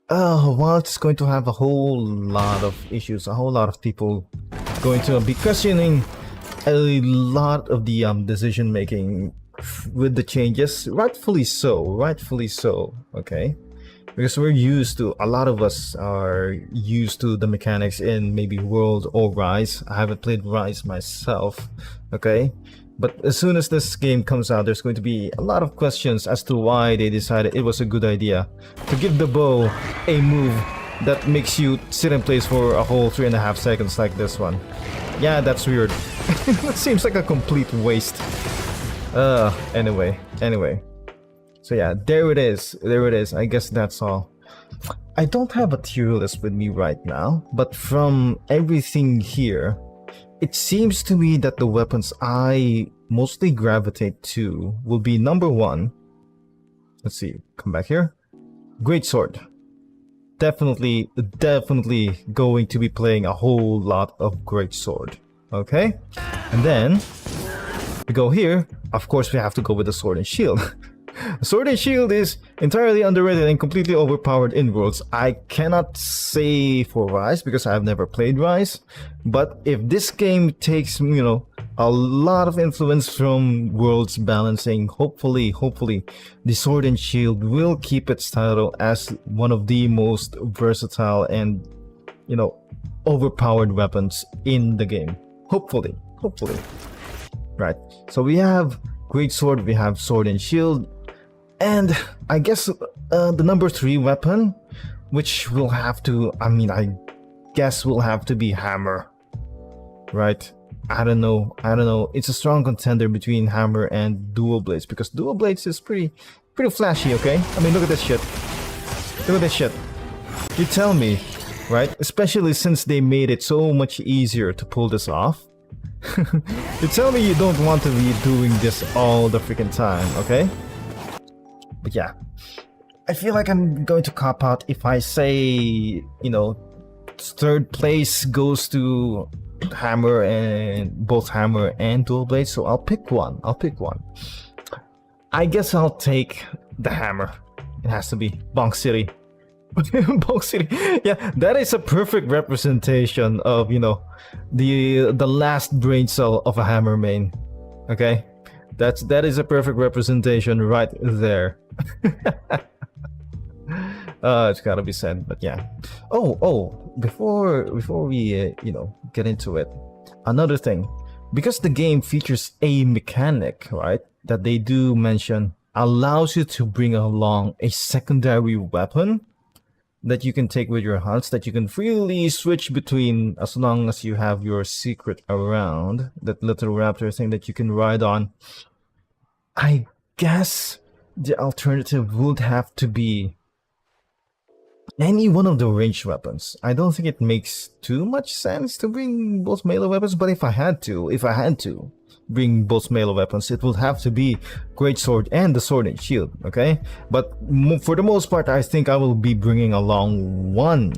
while it's going to have a whole lot of issues, a whole lot of people going to be questioning a lot of the decision making with the changes, rightfully so, okay? Because a lot of us are used to the mechanics in maybe World or Rise. I haven't played Rise myself, okay? But as soon as this game comes out, there's going to be a lot of questions as to why they decided it was a good idea to give the bow a move that makes you sit in place for a whole 3.5 seconds like this one. Yeah, that's weird. That seems like a complete waste Anyway. So yeah, there it is. I guess that's all. I don't have a tier list with me right now, but from everything here, it seems to me that the weapons I mostly gravitate to will be number 1. Let's see, come back here. Greatsword. Definitely going to be playing a whole lot of Greatsword. Okay? And then we go here. Of course, we have to go with the Sword and Shield. Sword and Shield is entirely underrated and completely overpowered in Worlds. I cannot say for Rise because I've never played Rise, but if this game takes, you know, a lot of influence from Worlds balancing, hopefully the Sword and Shield will keep its title as one of the most versatile and, you know, overpowered weapons in the game. Hopefully. Right, so we have Greatsword, we have Sword and Shield, and I guess the number 3 weapon, which will have to, I guess will have to be Hammer, right? I don't know. It's a strong contender between Hammer and Dual Blades, because Dual Blades is pretty flashy, okay? I mean, look at this shit. You tell me, right? Especially since they made it so much easier to pull this off. You tell me you don't want to be doing this all the freaking time, okay? But yeah, I feel like I'm going to cop out if I say, you know, 3rd place goes to Hammer and both Hammer and Dual Blades, so I'll pick one. I guess I'll take the Hammer. It has to be Bonk City. Bonk City. Yeah, that is a perfect representation of, you know, the last brain cell of a Hammer main. Okay, that is a perfect representation right there. It's gotta be said, but yeah. Oh, before we you know, get into it, another thing, because the game features a mechanic, right, that they do mention allows you to bring along a secondary weapon that you can take with your hunts, that you can freely switch between as long as you have your secret around, that little raptor thing that you can ride on. I guess the alternative would have to be any one of the ranged weapons. I don't think it makes too much sense to bring both melee weapons, but if I had to bring both melee weapons, it would have to be Greatsword and the Sword and Shield, okay? But for the most part, I think I will be bringing along one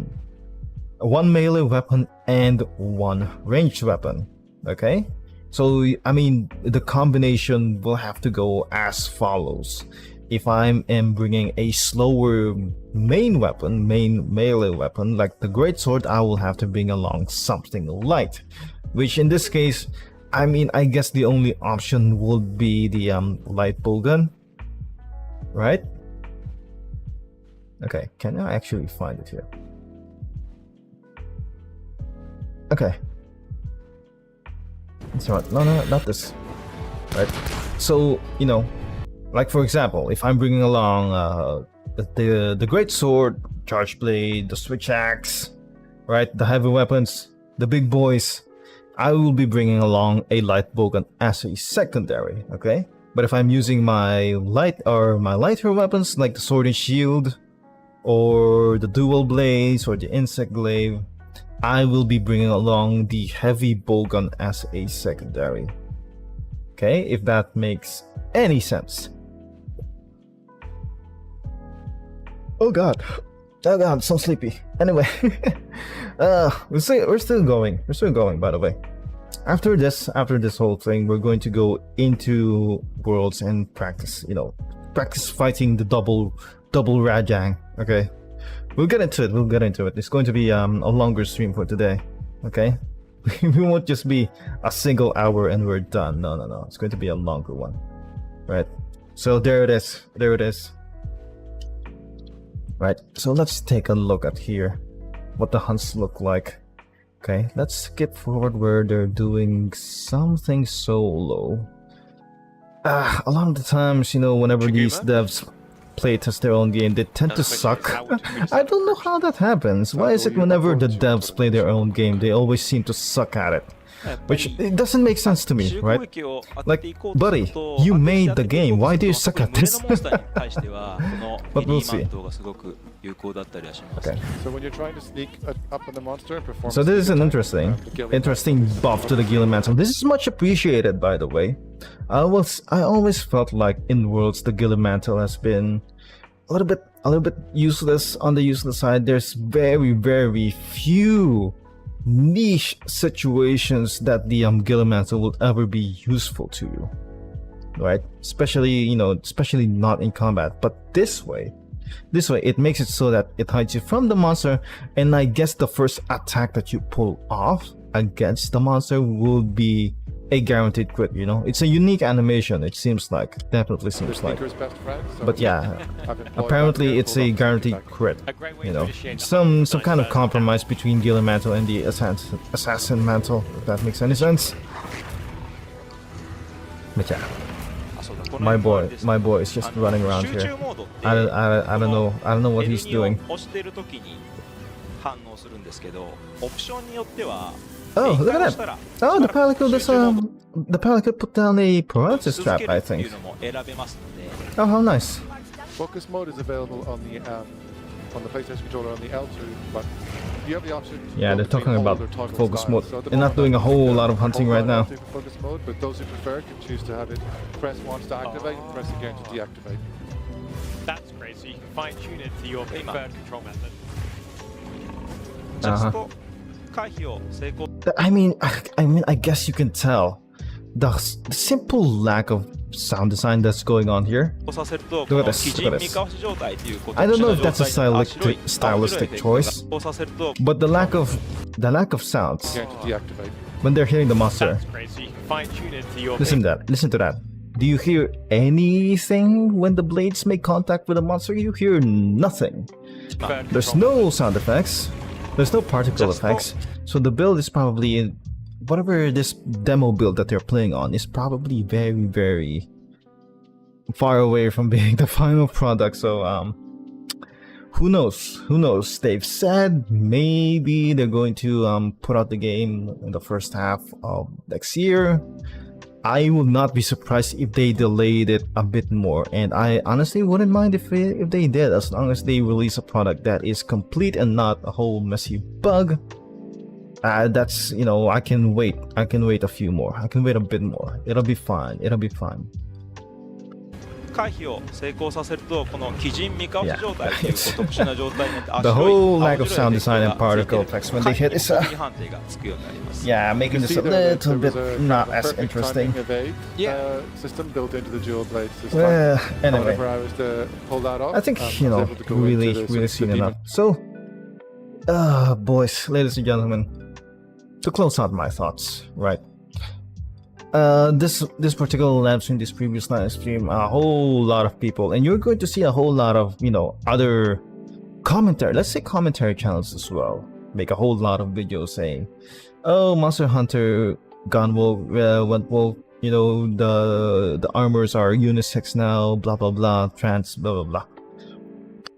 melee weapon and one ranged weapon, okay? So, I mean, the combination will have to go as follows. If I am bringing a slower main melee weapon, like the Greatsword, I will have to bring along something light, which in this case, I mean, I guess the only option would be the light bowgun, right? Okay, can I actually find it here? Okay. So no, not this. Right. So, you know, like for example, if I'm bringing along the Greatsword, Charge Blade, the Switch Axe, right, the heavy weapons, the big boys, I will be bringing along a light bowgun as a secondary, okay? But if I'm using my lighter weapons like the Sword and Shield or the Dual Blades or the Insect Glaive, I will be bringing along the heavy bowgun as a secondary. Okay, if that makes any sense. Oh god, so sleepy. Anyway, we're still going. We're still going, by the way. After this whole thing, we're going to go into Worlds and practice. You know, practice fighting the double Rajang. Okay, we'll get into it. It's going to be a longer stream for today. Okay, we won't just be a single hour and we're done. No. It's going to be a longer one. Right. So there it is. Right, so let's take a look at here what the hunts look like. Okay, let's skip forward where they're doing something solo. A lot of the times, you know, whenever these devs playtest their own game, they tend to suck. I don't know how that happens. Why is it whenever the devs play their own game, they always seem to suck at it? which it doesn't make sense to me, right? Like, buddy, you made the game. Why do you suck at this? But we'll see. Okay. So when you're trying to sneak up on the monster, performance. So this is an interesting buff to the Gilliman Mantle. This is much appreciated, by the way. I always felt like in Worlds the Gilliman Mantle has been a little bit useless, on the useless side. There's very few niche situations that the Gilliman Mantle will ever be useful to you, right? Especially not in combat. But this way it makes it so that it hides you from the monster, and I guess the first attack that you pull off against the monster will be a guaranteed crit. It's a unique animation, it seems like, definitely seems like. But yeah, apparently it's a guaranteed crit. Some kind of compromise between Gilliman Mantle and the Assassin Mantle, if that makes any sense. But yeah, my boy is just running around here. I don't know what he's doing. Oh, look at that! Oh, the Palico put down a paralysis trap, I think. Oh, how nice! Focus mode is available on the PlayStation controller on the L2, but you have the option. Yeah, they're talking about focus mode. They're not doing a whole lot of hunting right now. Focus mode, but those who prefer can choose to have it press once to activate and press again to deactivate. That's great. So you can fine-tune it to your preferred control method. I guess you can tell the simple lack of sound design that's going on here. Look at this. I don't know if that's a stylistic choice, but the lack of sounds when they're hitting the monster. Listen to that. Do you hear anything when the blades make contact with the monster? You hear nothing. There's no sound effects. There's no particle effects. So the build is probably, whatever this demo build that they're playing on, is probably very far away from being the final product. So who knows? They've said maybe they're going to put out the game in the first half of next year. I would not be surprised if they delayed it a bit more, and I honestly wouldn't mind if they did, as long as they release a product that is complete and not a whole messy bug. That's, I can wait a few more. I can wait a bit more. It'll be fine. The whole lack of sound design and particle effects when they hit is making this a little bit not as interesting. System built into the dual blade system. Anyway, I was to pull that off, I think really seen enough. So, boys, ladies and gentlemen, to close out my thoughts, right? This particular live stream, this previous live stream, a whole lot of people, and you're going to see a whole lot of other commentary, let's say commentary channels as well, make a whole lot of videos saying, oh, Monster Hunter gone woke, went woke, the armors are unisex now, blah blah blah, trans, blah blah blah.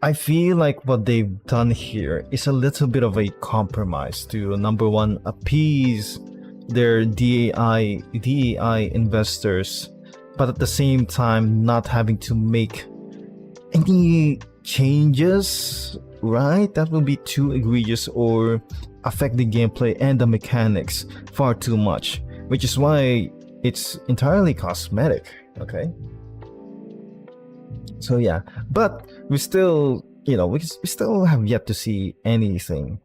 I feel like what they've done here is a little bit of a compromise to, number one, appease their DAI investors, but at the same time not having to make any changes, right? That will be too egregious or affect the gameplay and the mechanics far too much, which is why it's entirely cosmetic. Okay, so yeah, but we still we still have yet to see anything,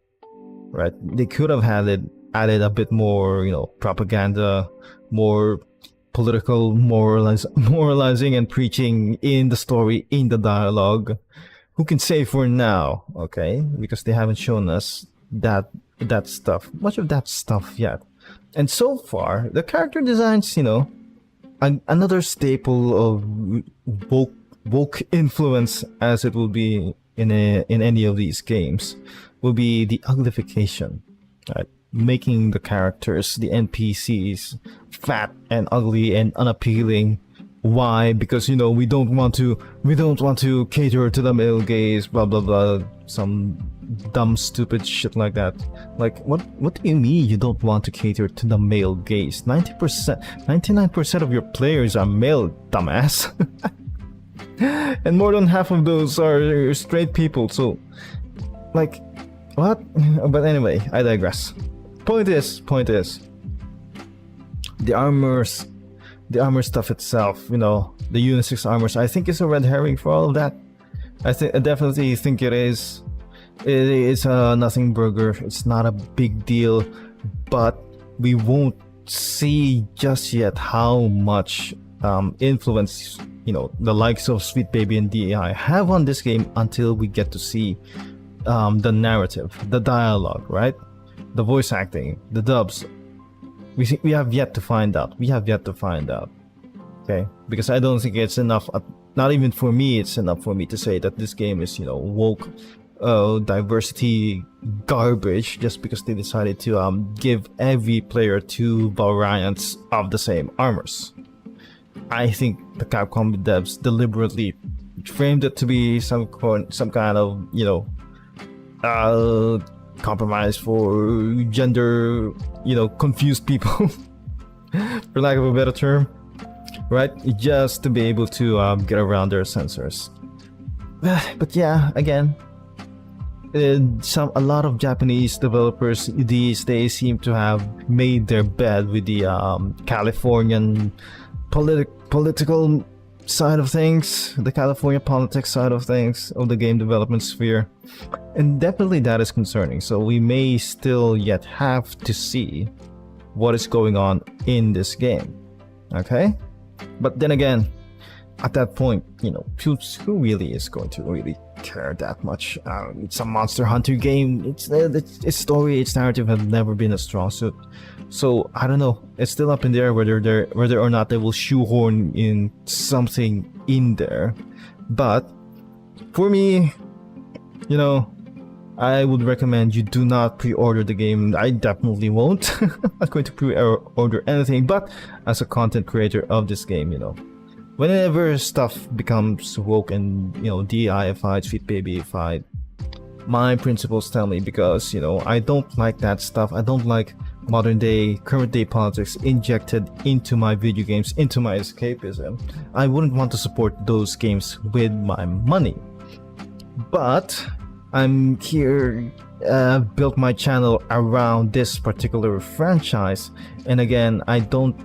right? They could have added a bit more, propaganda, more political moralizing and preaching in the story, in the dialogue. Who can say for now, okay? Because they haven't shown us that stuff, much of that stuff yet. And so far, the character designs, another staple of woke influence, as it will be in any of these games, will be the uglification, right? Making the characters, the NPCs, fat and ugly and unappealing. Why? Because we don't want to cater to the male gaze, blah blah blah, some dumb, stupid shit like that. Like, what do you mean you don't want to cater to the male gaze? 99% of your players are male, dumbass. And more than half of those are straight people, so... Like, what? But anyway, I digress. Point is... The armor stuff itself, you know, the unisex armors, I think is a red herring for all of that. I definitely think it is. It is a nothing burger. It's not a big deal, but we won't see just yet how much influence, you know, the likes of Sweet Baby and DAI have on this game until we get to see the narrative, the dialogue, right? The voice acting, the dubs. We have yet to find out. Okay, because I don't think it's enough. Not even for me, it's enough for me to say that this game is, you know, woke, diversity garbage just because they decided to give every player 2 variants of the same armors. I think the Capcom devs deliberately framed it to be some kind of, you know, compromise for gender, you know, confused people, for lack of a better term, right? Just to be able to get around their censors. But yeah, again, a lot of Japanese developers these days seem to have made their bed with the Californian political side of things, the California politics side of things, of the game development sphere, and definitely that is concerning. So we may still yet have to see what is going on in this game, okay? But then again, at that point, you know, who really is going to really care that much? It's a Monster Hunter game. Its story, its narrative have never been a strong suit. So I don't know. It's still up in the air whether or not they will shoehorn in something in there. But for me, you know, I would recommend you do not pre-order the game. I definitely won't. I'm not going to pre-order anything. But as a content creator of this game, you know, whenever stuff becomes woke and, you know, DI-ified, Sweet Baby-ified, my principles tell me, because, you know, I don't like that stuff. I don't like modern day, current day politics injected into my video games, into my escapism. I wouldn't want to support those games with my money. But I'm here, built my channel around this particular franchise, and again, I don't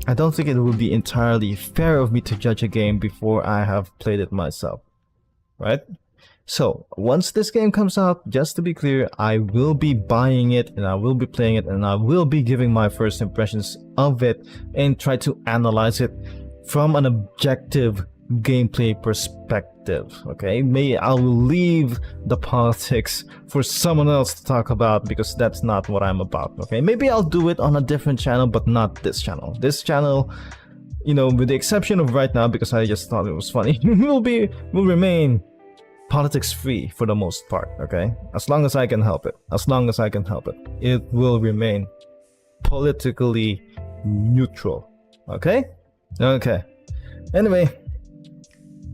think it would be entirely fair of me to judge a game before I have played it myself, right? So once this game comes out, just to be clear, I will be buying it and I will be playing it and I will be giving my first impressions of it and try to analyze it from an objective gameplay perspective, okay? I will leave the politics for someone else to talk about, because that's not what I'm about, okay? Maybe I'll do it on a different channel, but not this channel. This channel, you know, with the exception of right now, because I just thought it was funny, will remain politics free for the most part, okay? As long as I can help it. It will remain politically neutral, okay? Okay. Anyway,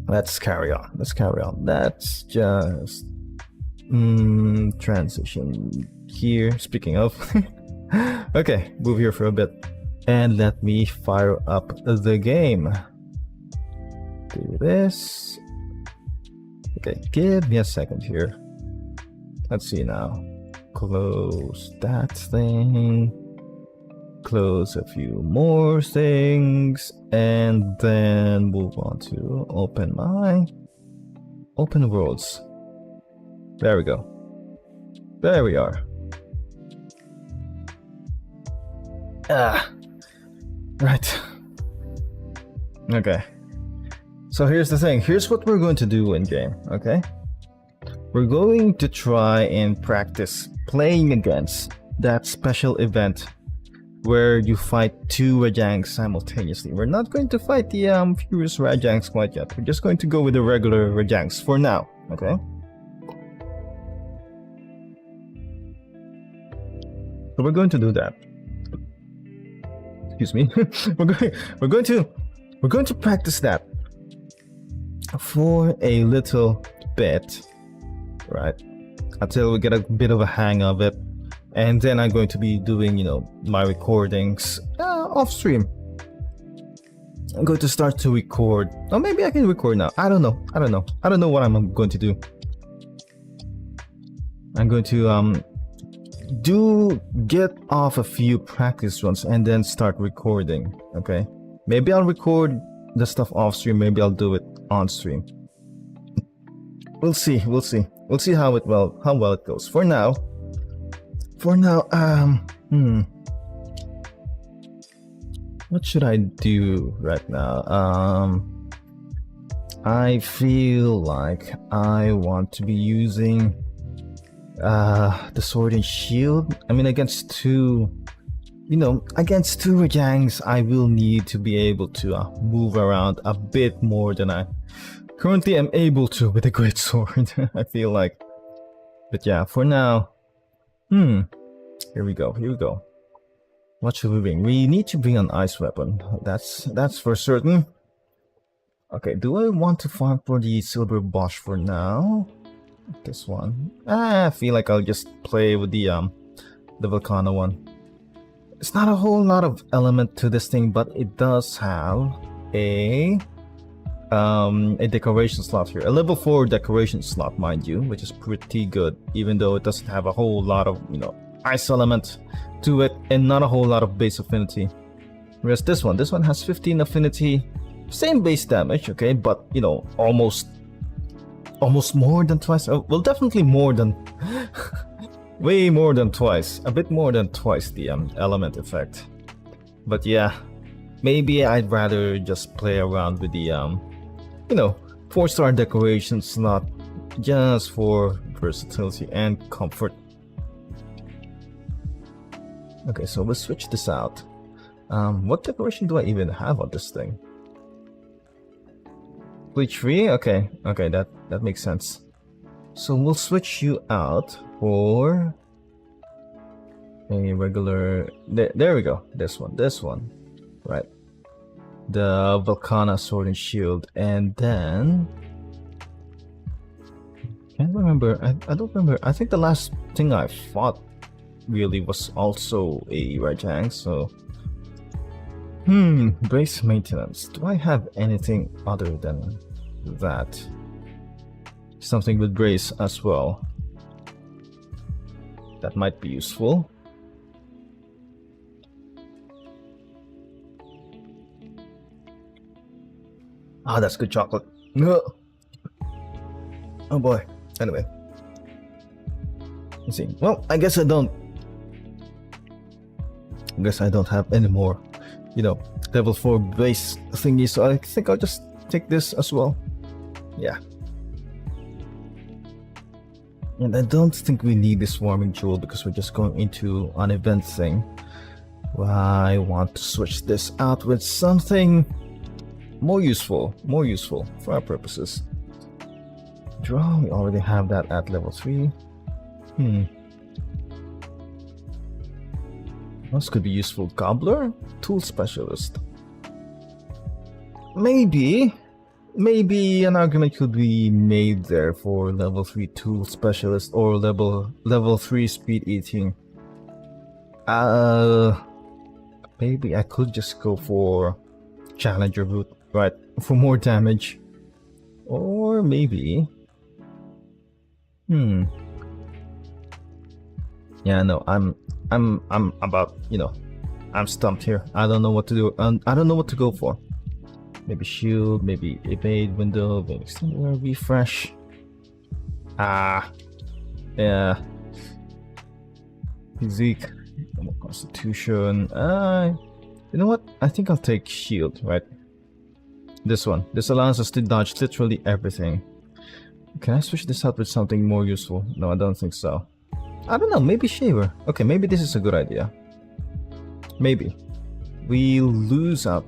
let's carry on. Let's just transition here. Speaking of, okay, move here for a bit and let me fire up the game. Do this. Okay, give me a second here. Let's see now. Close that thing. Close a few more things, and then move on to open worlds. There we go. There we are. Right. Okay. So here's the thing. Here's what we're going to do in game, okay? We're going to try and practice playing against that special event where you fight 2 Rajangs simultaneously. We're not going to fight the Furious Rajangs quite yet. We're just going to go with the regular Rajangs for now, okay? So we're going to do that. Excuse me. we're going to practice that for a little bit, right? until we get a bit of a hang of it, and then I'm going to be doing, you know, my recordings off stream. I'm going to start to record, or maybe I can record now. I don't know what I'm going to do. I'm going to get off a few practice runs and then start recording. Okay, maybe I'll record the stuff off stream, maybe I'll do it on stream. We'll see how well it goes. For now, what should I do right now? I feel like I want to be using the sword and shield. I mean, against two Rajangs, I will need to be able to move around a bit more than I currently am able to with a great sword. I feel like. But yeah, for now, here we go. What should we bring? We need to bring an ice weapon. That's for certain. Okay, do I want to farm for the silver Bosch for now? This one. I feel like I'll just play with the Volcano one. It's not a whole lot of element to this thing, but it does have a decoration slot here. A level 4 decoration slot, mind you, which is pretty good, even though it doesn't have a whole lot of, you know, ice element to it and not a whole lot of base affinity. Whereas this one has 15 affinity, same base damage, okay, but you know, almost more than twice. Oh, well, definitely more than way more than twice, a bit more than twice the element effect. But yeah, maybe I'd rather just play around with the you know, 4-star decoration slot just for versatility and comfort. Okay, so we'll switch this out. What decoration do I even have on this thing? Bleach free? Okay, that makes sense. So we'll switch you out for a regular. There we go. This one, right? The Volcana sword and shield, and then can't remember. I don't remember. I think the last thing I fought really was also a Rajang, so base maintenance. Do I have anything other than that? Something with brace as well. That might be useful. Ah, that's good chocolate. No. Oh boy. Anyway. Let's see. Well, I guess I don't have any more, you know, level 4 base thingy, so I think I'll just take this as well. Yeah. And I don't think we need this warming jewel because we're just going into an event thing. I want to switch this out with something more useful for our purposes. Draw, we already have that at level 3. What else could be useful? Gobbler? Tool specialist. Maybe an argument could be made there for level 3 tool specialist or level 3 speed eating. Maybe I could just go for challenger boot, right, for more damage. Or maybe yeah, no, I'm about, you know, I'm stumped here. I don't know what to do. I don't know what to go for. Maybe shield, maybe evade window, maybe extender, refresh. Yeah. Physique, constitution. You know what? I think I'll take shield, right? This one. This allows us to dodge literally everything. Can I switch this out with something more useful? No, I don't think so. I don't know, maybe shaver. Okay, maybe this is a good idea. Maybe. We lose out.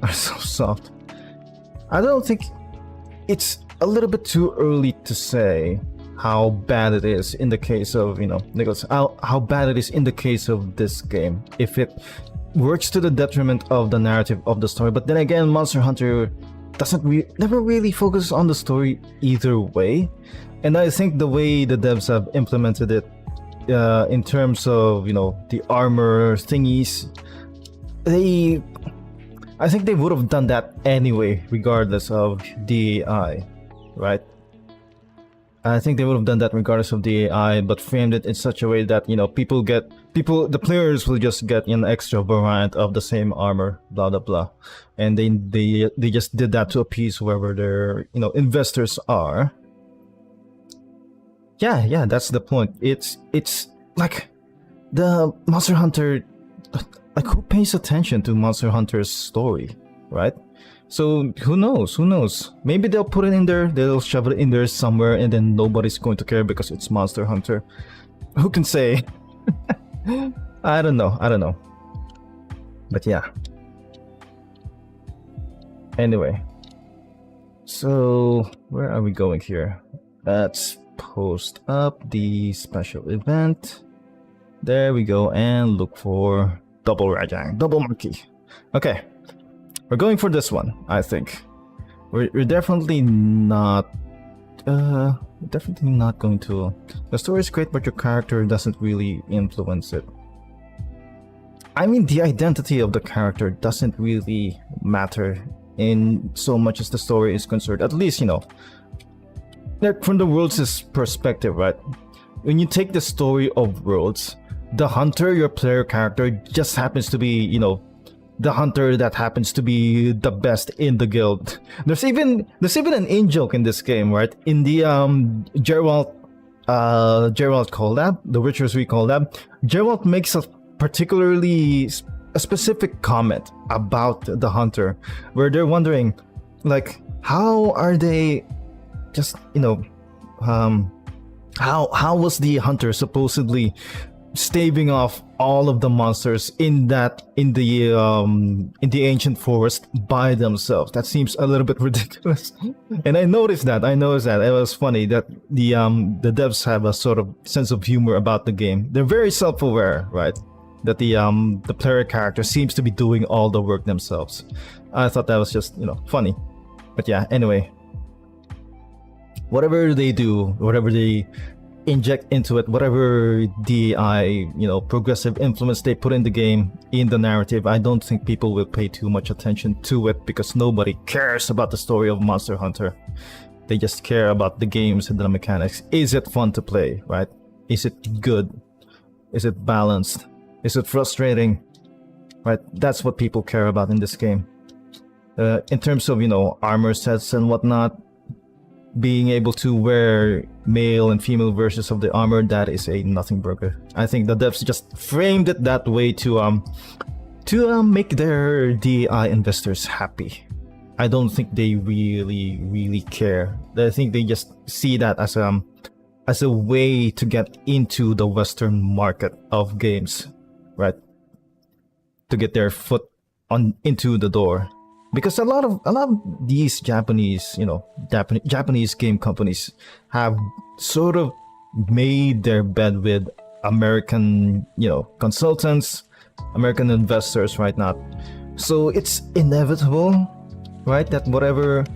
Are so soft. I don't think it's a little bit too early to say how bad it is in the case of, you know, Nicholas, how bad it is in the case of this game. If it works to the detriment of the narrative of the story. But then again, Monster Hunter never really focuses on the story either way. And I think the way the devs have implemented it in terms of, you know, the armor thingies, I think they would have done that anyway, regardless of the AI, right? I think they would have done that regardless of the AI, but framed it in such a way that, you know, the players will just get an extra variant of the same armor, blah blah blah, and they just did that to appease whoever their, you know, investors are. Yeah, that's the point. It's like the Monster Hunter, like who pays attention to Monster Hunter's story, right? So who knows? Maybe they'll put it in there, they'll shove it in there somewhere, and then nobody's going to care because it's Monster Hunter. Who can say? I don't know. But yeah. Anyway. So where are we going here? Let's post up the special event. There we go, and look for double Rajang, double Monkeh. Okay. We're going for this one, I think. We're definitely not going to. The story is great, but your character doesn't really influence it. I mean, the identity of the character doesn't really matter in so much as the story is concerned. At least, you know, from the Worlds' perspective, right? When you take the story of Worlds, the hunter, your player character, just happens to be, you know, the hunter that happens to be the best in the guild. There's even an in-joke in this game, right? In the Geralt collab, the Witcher 3 collab, Geralt makes a specific comment about the hunter, where they're wondering, like, how are they just, you know, how was the hunter supposedly staving off all of the monsters in the ancient forest by themselves? That seems a little bit ridiculous. And I noticed that. It was funny that the devs have a sort of sense of humor about the game. They're very self-aware, right? That the player character seems to be doing all the work themselves. I thought that was just, you know, funny. But yeah, anyway, whatever they do, whatever they inject into it, whatever DI, you know, progressive influence they put in the game, in the narrative, I don't think people will pay too much attention to it, because nobody cares about the story of Monster Hunter. They just care about the games and the mechanics. Is it fun to play, right? Is it good? Is it balanced? Is it frustrating? Right? That's what people care about in this game. In terms of, you know, armor sets and whatnot, being able to wear male and female versions of the armor, that is a nothing burger. I think the devs just framed it that way to make their DI investors happy. I don't think they really care. I think they just see that as a way to get into the Western market of games, right? To get their foot into the door. Because a lot of these Japanese, you know, Japanese game companies have sort of made their bed with American, you know, consultants, American investors right now. So it's inevitable, right, that whatever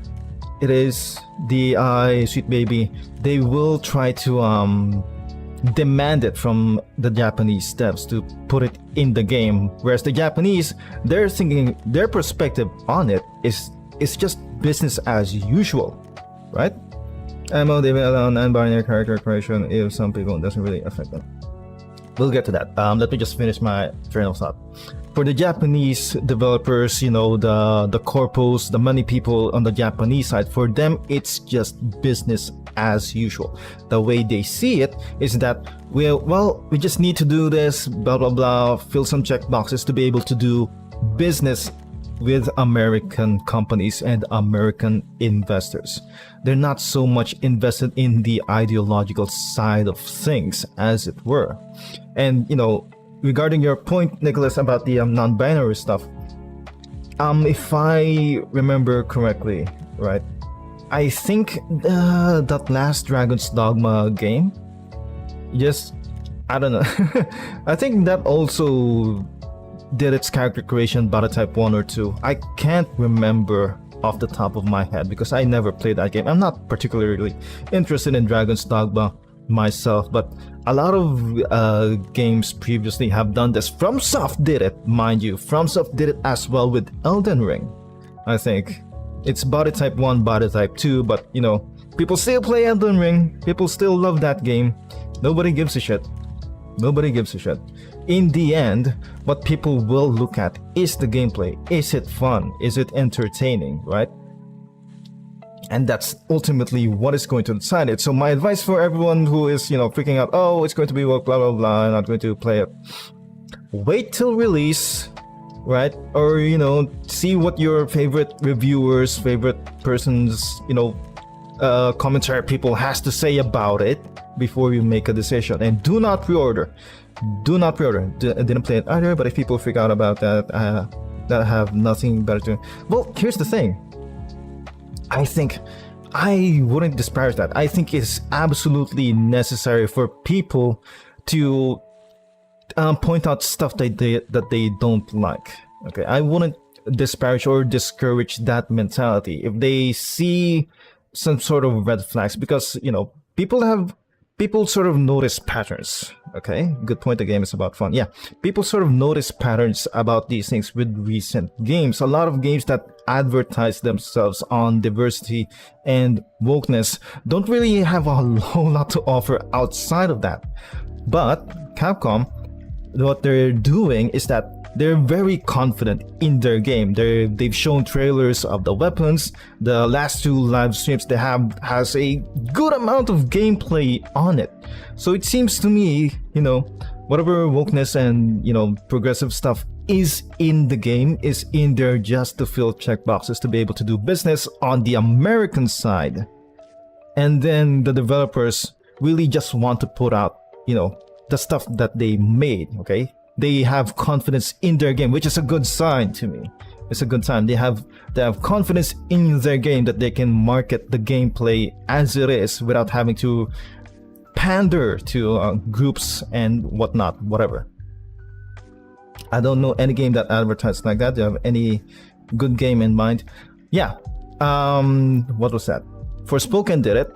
it is, DI, Sweet Baby, they will try to demand it from the Japanese devs to put it in the game, whereas the Japanese, they're thinking, their perspective on it is just business as usual, right? MO, they will allow non-binary character creation if some people, it doesn't really affect them. We'll get to that. Let me just finish my train of thought. For the Japanese developers, you know, the corpos, the money people on the Japanese side, for them it's just business as usual. The way they see it is that we just need to do this, blah blah blah, fill some check boxes to be able to do business with American companies and American investors. They're not so much invested in the ideological side of things, as it were. And, you know, regarding your point, Nicholas, about the non-binary stuff, if I remember correctly, right, I think that last Dragon's Dogma game, I don't know. I think that also did its character creation beta type 1 or 2. I can't remember off the top of my head because I never played that game. I'm not particularly interested in Dragon's Dogma myself, but a lot of games previously have done this. FromSoft did it, mind you. FromSoft did it as well with Elden Ring. I think it's body type 1, body type 2, but you know, people still play Elden Ring. People still love that game. Nobody gives a shit. Nobody gives a shit. In the end, what people will look at is the gameplay. Is it fun? Is it entertaining, right? And that's ultimately what is going to decide it. So my advice for everyone who is, you know, freaking out, oh, it's going to be blah, blah, blah, I'm not going to play it. Wait till release, right? Or, you know, see what your favorite reviewers, favorite persons, you know, commentary people has to say about it before you make a decision. And do not pre-order. Do not pre-order. I didn't play it either, but if people freak out about that, that have nothing better to... Well, here's the thing. I think I wouldn't disparage that. I think it's absolutely necessary for people to point out stuff that they don't like. Okay, I wouldn't disparage or discourage that mentality if they see some sort of red flags, because you know people sort of notice patterns. Okay, good point. The game is about fun. Yeah, people sort of notice patterns about these things with recent games. A lot of games that advertise themselves on diversity and wokeness don't really have a whole lot to offer outside of that. But Capcom, what they're doing is that they're very confident in their game. They've shown trailers of the weapons. The last 2 live streams they have has a good amount of gameplay on it. So it seems to me, you know, whatever wokeness and, you know, progressive stuff is in the game is in there just to fill checkboxes to be able to do business on the American side. And then the developers really just want to put out, you know, the stuff that they made, okay? They have confidence in their game, which is a good sign to me. It's a good sign. They have confidence in their game that they can market the gameplay as it is without having to pander to groups and whatnot, whatever. I don't know any game that advertises like that. Do you have any good game in mind? Yeah. What was that? Forspoken did it.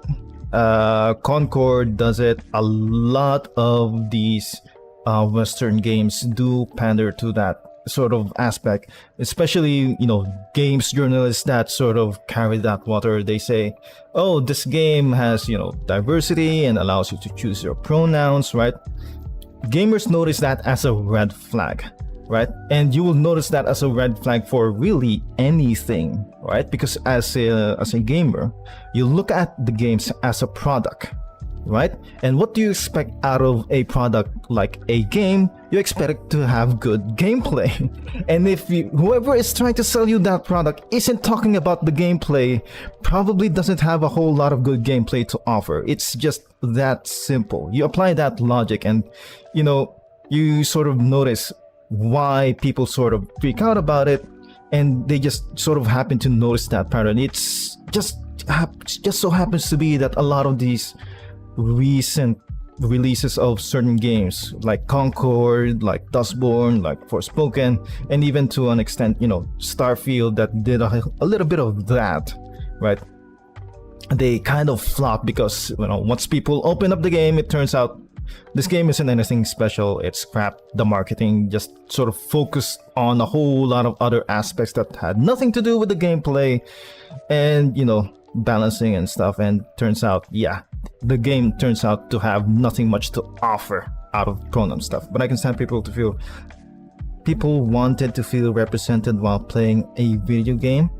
Concord does it. A lot of these Western games do pander to that sort of aspect, especially, you know, games journalists that sort of carry that water. They say, oh, this game has, you know, diversity and allows you to choose your pronouns, right? Gamers notice that as a red flag, right? And you will notice that as a red flag for really anything, right? Because as a gamer, you look at the games as a product, right? And what do you expect out of a product like a game? You expect it to have good gameplay. And if whoever is trying to sell you that product isn't talking about the gameplay, probably doesn't have a whole lot of good gameplay to offer. It's just that simple. You apply that logic and, you know, you sort of notice why people sort of freak out about it, and they just sort of happen to notice that pattern. It's just so happens to be that a lot of these recent releases of certain games like Concord, like Dustborn, like Forspoken, and even to an extent, you know, Starfield, that did a little bit of that, right? They kind of flop because, you know, once people open up the game, it turns out this game isn't anything special. It's crap. The marketing just sort of focused on a whole lot of other aspects that had nothing to do with the gameplay and, you know, balancing and stuff. And turns out, yeah, the game turns out to have nothing much to offer out of pronoun stuff. But I can stand people wanted to feel represented while playing a video game.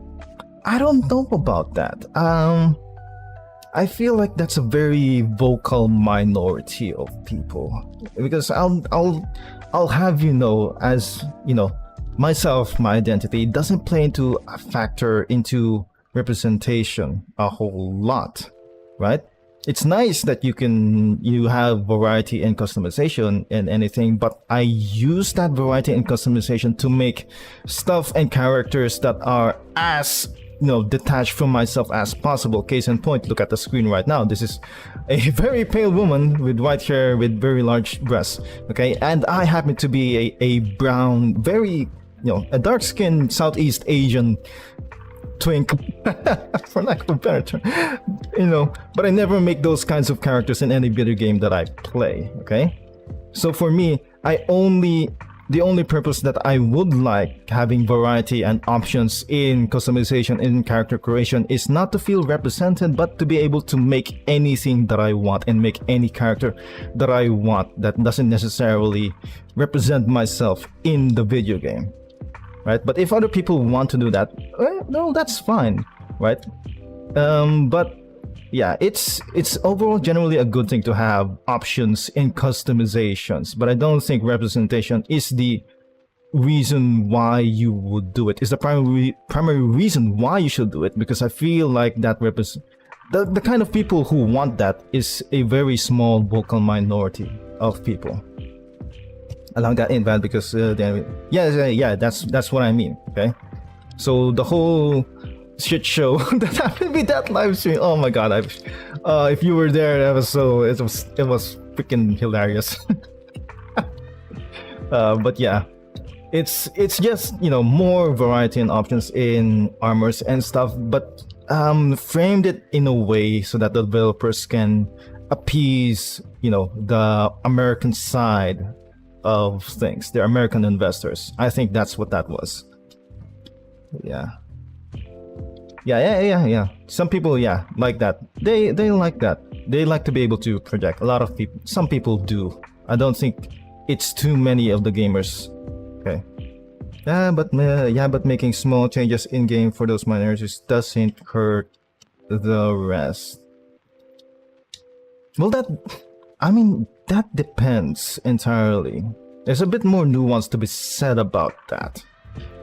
I don't know about that. I feel like that's a very vocal minority of people, because I'll have you know, as you know, myself, my identity doesn't play into a factor into representation a whole lot, right? It's nice that you have variety and customization and anything, but I use that variety and customization to make stuff and characters that are as, you know, detached from myself as possible. Case in point, look at the screen right now. This is a very pale woman with white hair with very large breasts, okay? And I happen to be a brown, very, you know, a dark-skinned Southeast Asian twink, for lack of a better term, you know. But I never make those kinds of characters in any video game that I play. Okay, so for me, the only purpose that I would like having variety and options in customization, in character creation, is not to feel represented, but to be able to make anything that I want and make any character that I want that doesn't necessarily represent myself in the video game, right? But if other people want to do that, no, that's fine, right? But yeah, it's overall generally a good thing to have options in customizations, but I don't think representation is the reason why you would do it. It's the primary reason why you should do it, because I feel like that the kind of people who want that is a very small vocal minority of people. Allow that in, Van, because yeah, that's what I mean. Okay, so the whole shit show that happened with that live stream. Oh my god! If you were there, it was freaking hilarious. But yeah, it's just, you know, more variety and options in armors and stuff, but framed it in a way so that the developers can appease, you know, the American side of things, the American investors. I think that's what that was. Yeah. Yeah. Some people, yeah, like that. They like that. They like to be able to project. A lot of people, some people do. I don't think it's too many of the gamers. Okay. But making small changes in game for those minorities doesn't hurt the rest. Well, that depends entirely. There's a bit more nuance to be said about that,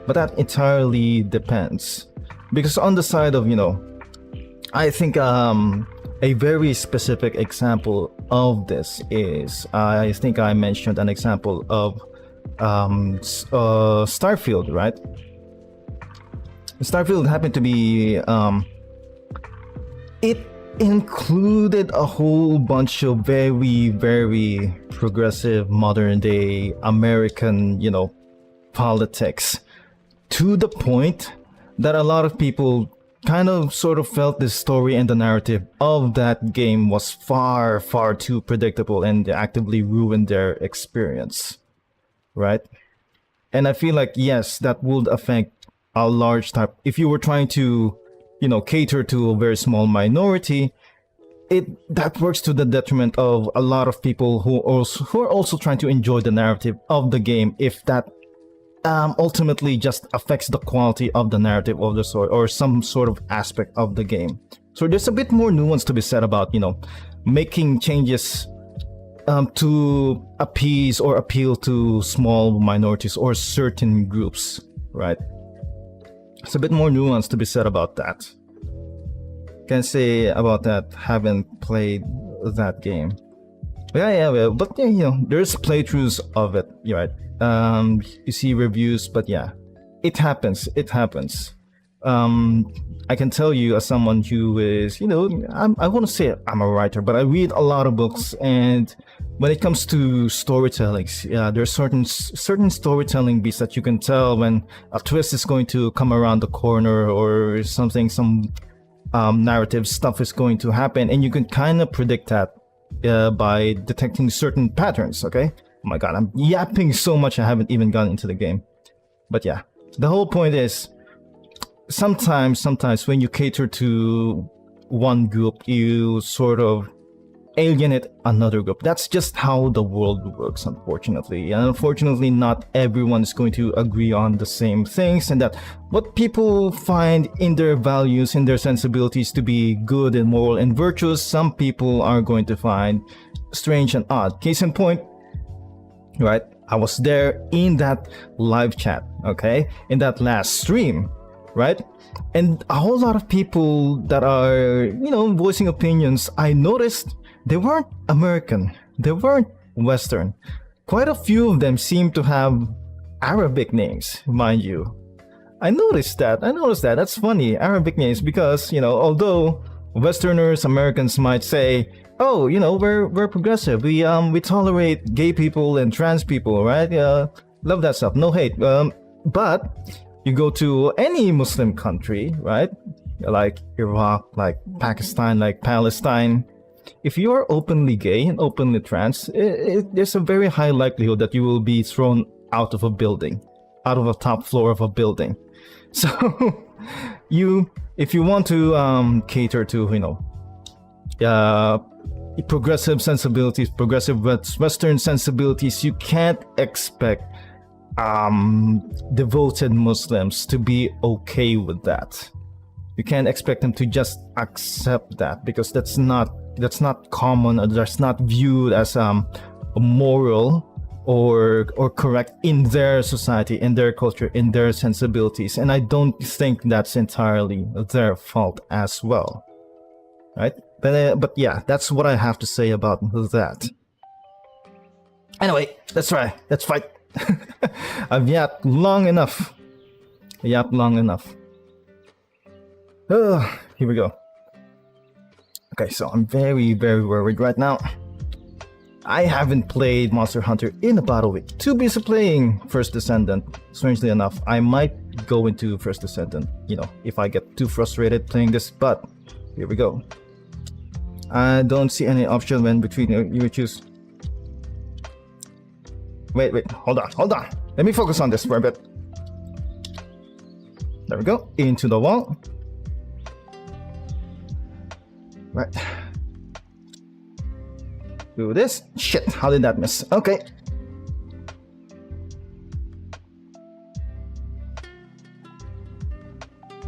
but that entirely depends. Because on the side of, you know, I think a very specific example of this is, I think I mentioned an example of Starfield, right? Starfield happened to be, it included a whole bunch of very, very progressive modern day American, you know, politics, to the point that a lot of people kind of sort of felt the story and the narrative of that game was far, far too predictable and actively ruined their experience, right? And I feel like, yes, that would affect a large type. If you were trying to, you know, cater to a very small minority, that works to the detriment of a lot of people who are also trying to enjoy the narrative of the game, if that ultimately just affects the quality of the narrative of the story or some sort of aspect of the game. So there's a bit more nuance to be said about, you know, making changes to appease or appeal to small minorities or certain groups, right? It's a bit more nuance to be said about that. Can say about that, haven't played that game. Yeah, but yeah, you know, there's playthroughs of it, right? You see reviews, but yeah, it happens. I can tell you, as someone who is, you know, I want to say I'm a writer, but I read a lot of books, and when it comes to storytelling, yeah, there's certain storytelling beats that you can tell when a twist is going to come around the corner, or something, some narrative stuff is going to happen, and you can kind of predict that by detecting certain patterns. Okay. Oh my god, I'm yapping so much I haven't even gotten into the game. But yeah, the whole point is, sometimes when you cater to one group, you sort of alienate another group. That's just how the world works, unfortunately. And unfortunately, not everyone is going to agree on the same things, and that what people find in their values, in their sensibilities to be good and moral and virtuous, some people are going to find strange and odd. Case in point, right? I was there in that live chat, okay? In that last stream, right? And a whole lot of people that are, you know, voicing opinions, I noticed they weren't American. They weren't Western. Quite a few of them seem to have Arabic names, mind you. I noticed that. That's funny, Arabic names, because, you know, although Westerners, Americans might say, oh, you know, we're progressive. We tolerate gay people and trans people, right? Love that stuff. No hate. But You go to any Muslim country, right? Like Iraq, like Pakistan, like Palestine. If you are openly gay and openly trans, there's a very high likelihood that you will be thrown out of a building, out of a top floor of a building. So, if you want to cater to, you know, progressive sensibilities, progressive Western sensibilities, you can't expect devoted Muslims to be okay with that. You can't expect them to just accept that, because that's not common, or that's not viewed as moral or correct in their society, in their culture, in their sensibilities. And I don't think that's entirely their fault as well, right? But yeah, that's what I have to say about that. Anyway, let's try. Let's fight. I've yapped long enough. Here we go. Okay, so I'm very, very worried right now. I haven't played Monster Hunter in about a week. Too busy playing First Descendant. Strangely enough, I might go into First Descendant, you know, if I get too frustrated playing this, but here we go. I don't see any option when between you choose. Wait, hold on. Let me focus on this for a bit. There we go, into the wall. Right. Do this. Shit, how did that miss? Okay.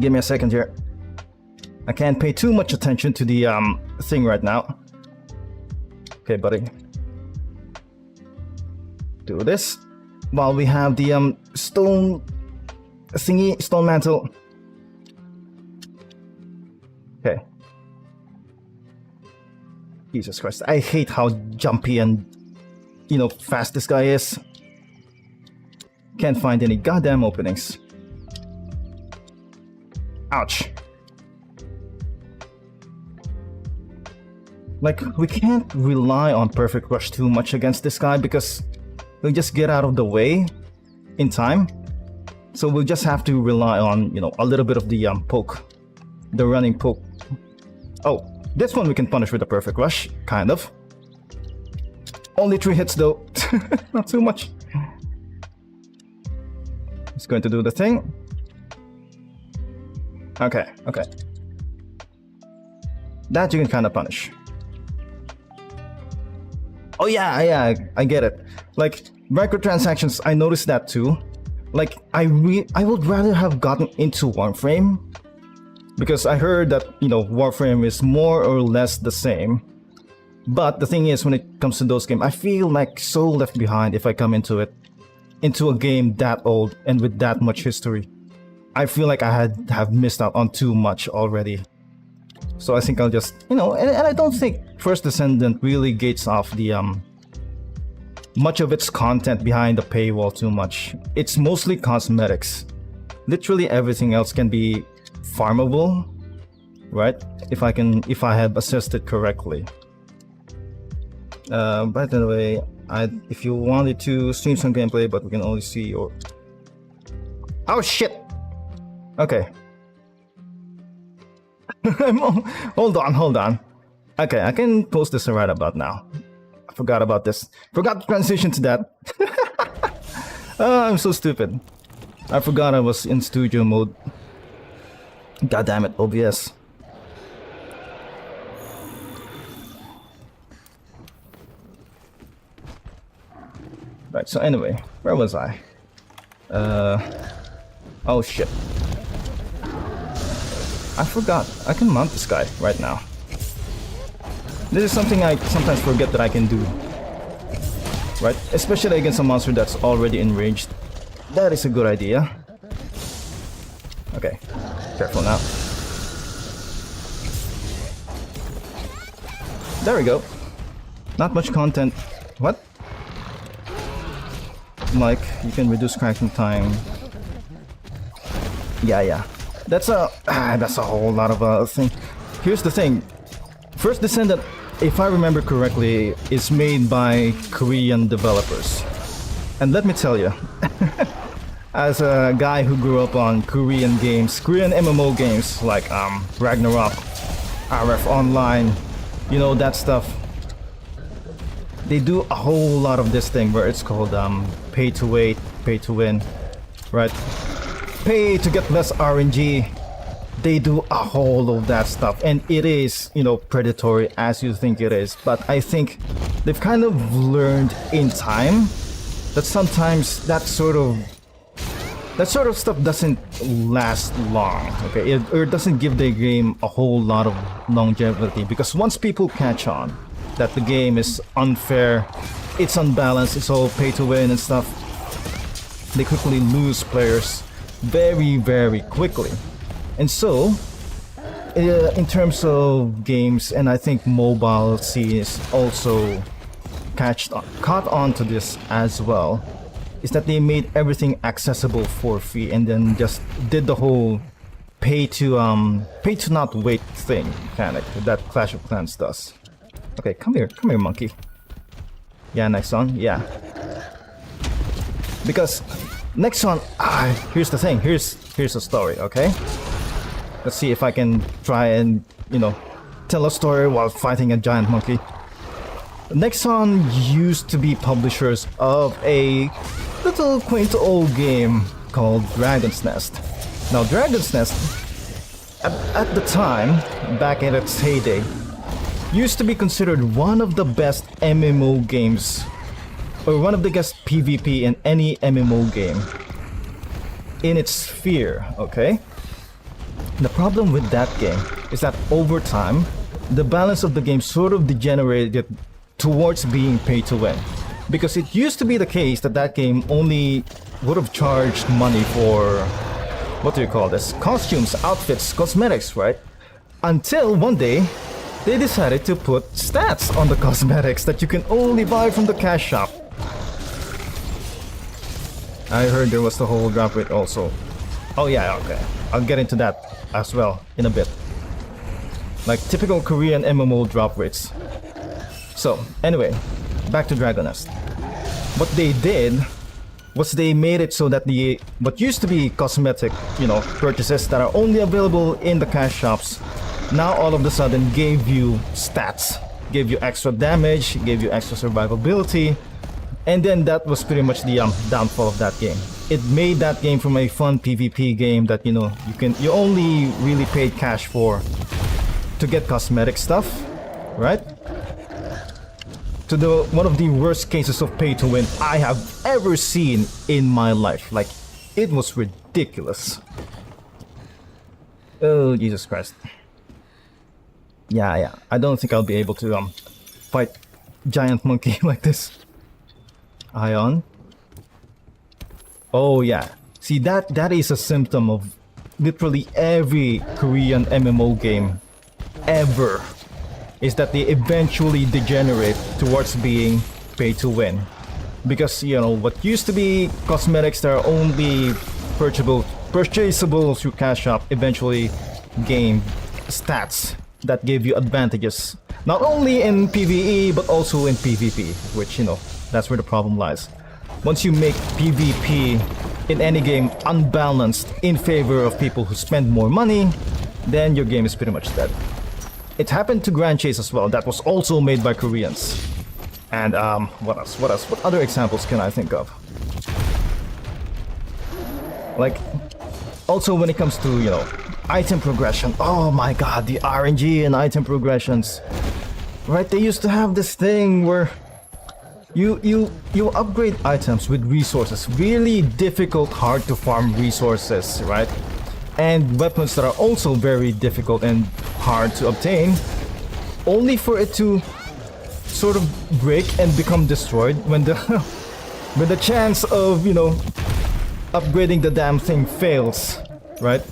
Give me a second here. I can't pay too much attention to the thing right now. Okay, buddy. Do this while we have the stone thingy, stone mantle. Okay. Jesus Christ, I hate how jumpy and, you know, fast this guy is. Can't find any goddamn openings. Ouch. Like, we can't rely on Perfect Rush too much against this guy, because he'll just get out of the way in time. So we'll just have to rely on, you know, a little bit of the poke. The running poke. Oh, this one we can punish with a Perfect Rush, kind of. Only 3 hits though. Not too much. It's going to do the thing. Okay. That you can kind of punish. Oh yeah, I get it. Like, microtransactions, I noticed that too. Like, I would rather have gotten into Warframe, because I heard that, you know, Warframe is more or less the same. But the thing is, when it comes to those games, I feel like so left behind if I come into a game that old and with that much history. I feel like I have missed out on too much already. So I think I'll just, you know, and I don't think First Descendant really gates off the much of its content behind the paywall too much. It's mostly cosmetics. Literally everything else can be farmable, right? If I have assessed it correctly. By the way, if you wanted to stream some gameplay, but we can only see your... Oh shit! Okay. Hold on. Okay, I can post this right about now. I forgot about this. Forgot to transition to that. Oh, I'm so stupid. I forgot I was in studio mode. God damn it, OBS. Right, so anyway, where was I? Oh shit. I forgot. I can mount this guy right now. This is something I sometimes forget that I can do. Right? Especially against a monster that's already enraged. That is a good idea. Okay. Careful now. There we go. Not much content. What? Like, you can reduce cracking time. Yeah. That's a whole lot of thing. Here's the thing. First Descendant, if I remember correctly, is made by Korean developers. And let me tell you, as a guy who grew up on Korean games, Korean MMO games like Ragnarok, RF Online, you know, that stuff. They do a whole lot of this thing where it's called pay to wait, pay to win, right? Pay to get less RNG. They do a whole of that stuff, and it is, you know, predatory as you think it is. But I think they've kind of learned in time that sometimes that sort of stuff doesn't last long. Okay, it doesn't give the game a whole lot of longevity, because once people catch on that the game is unfair, it's unbalanced, it's all pay to win and stuff, they quickly lose players very, very quickly. And so, in terms of games, and I think mobile scene is also caught on to this as well, is that they made everything accessible for free, and then just did the whole pay to not wait thing mechanic that Clash of Clans does. Okay, come here, Monkey. Yeah, Nexon, yeah. Because Nexon, here's the thing, here's the story, okay? Let's see if I can try and, you know, tell a story while fighting a giant monkey. Nexon used to be publishers of a little quaint old game called Dragon's Nest. Now, Dragon's Nest, at the time, back in its heyday, used to be considered one of the best MMO games, or one of the best PvP in any MMO game in its sphere, okay? The problem with that game is that over time, the balance of the game sort of degenerated towards being pay to win. Because it used to be the case that that game only would have charged money for, what do you call this? Costumes, outfits, cosmetics, right? Until one day, they decided to put stats on the cosmetics that you can only buy from the cash shop. I heard there was the whole drop rate also. Oh yeah, okay. I'll get into that as well in a bit. Like typical Korean MMO drop rates. So, anyway, back to Dragon Nest. What they did was they made it so that the what used to be cosmetic, you know, purchases that are only available in the cash shops, now all of a sudden gave you stats, gave you extra damage, gave you extra survivability, and then that was pretty much the downfall of that game. It made that game from a fun PvP game that, you know, you only really paid cash for to get cosmetic stuff, right? To the one of the worst cases of pay to win I have ever seen in my life. Like, it was ridiculous. Oh, Jesus Christ. Yeah, I don't think I'll be able to fight giant monkey like this. Ion. Oh yeah. See, that is a symptom of literally every Korean MMO game ever, is that they eventually degenerate towards being pay to win. Because, you know, what used to be cosmetics that are only purchasable through cash shop eventually gained stats that gave you advantages, not only in PvE but also in PvP, which, you know, that's where the problem lies. Once you make PvP in any game unbalanced in favor of people who spend more money, then your game is pretty much dead. It happened to Grand Chase as well. That was also made by Koreans. And what else? What other examples can I think of? Like, also when it comes to, you know, item progression. Oh my god, the RNG and item progressions. Right, they used to have this thing where you upgrade items with resources, really difficult, hard to farm resources, right? And weapons that are also very difficult and hard to obtain, only for it to sort of break and become destroyed when the chance of, you know, upgrading the damn thing fails, right?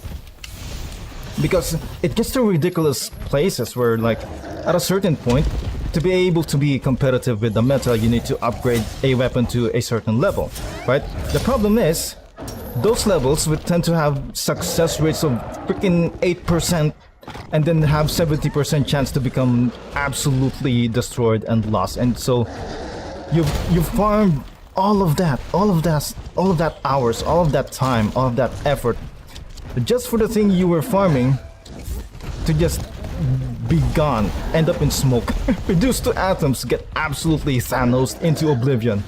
Because it gets to ridiculous places where, like, at a certain point, to be able to be competitive with the meta, you need to upgrade a weapon to a certain level, right? The problem is, those levels would tend to have success rates of freaking 8% and then have 70% chance to become absolutely destroyed and lost. And so you've farmed all of that hours, all of that time, all of that effort, just for the thing you were farming to just be gone, end up in smoke, reduced to atoms, get absolutely Thanos into oblivion.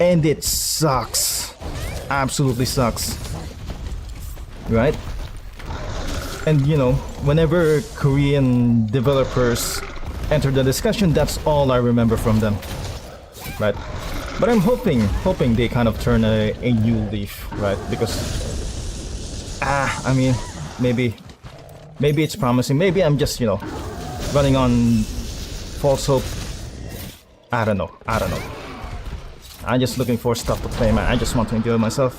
And it sucks. Absolutely sucks. Right? And you know, whenever Korean developers enter the discussion, that's all I remember from them. Right? But I'm hoping they kind of turn a new leaf, right? Because I mean, maybe it's promising. Maybe I'm just, you know, running on false hope. I don't know. I'm just looking for stuff to play, man. I just want to enjoy myself.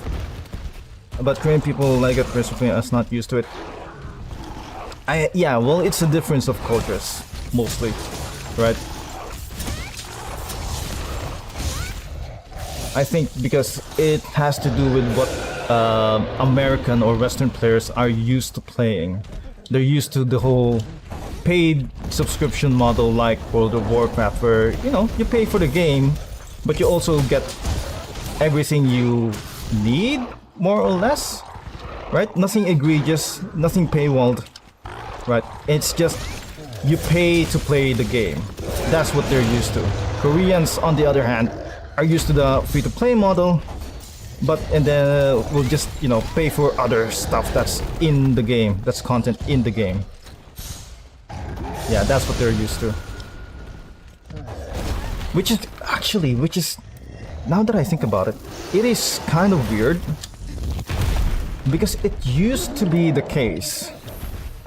But Korean people like it personally, us not used to it. Yeah, well, it's a difference of cultures, mostly, right? I think because it has to do with what American or Western players are used to playing. They're used to the whole paid subscription model like World of Warcraft, where, you know, you pay for the game, but you also get everything you need, more or less, right? Nothing egregious, nothing paywalled, right? It's just you pay to play the game. That's what they're used to. Koreans, on the other hand, are used to the free-to-play model, and then we'll just, you know, pay for other stuff that's in the game, that's content in the game. Yeah, that's what they're used to. Which is, now that I think about it, it is kind of weird, because it used to be the case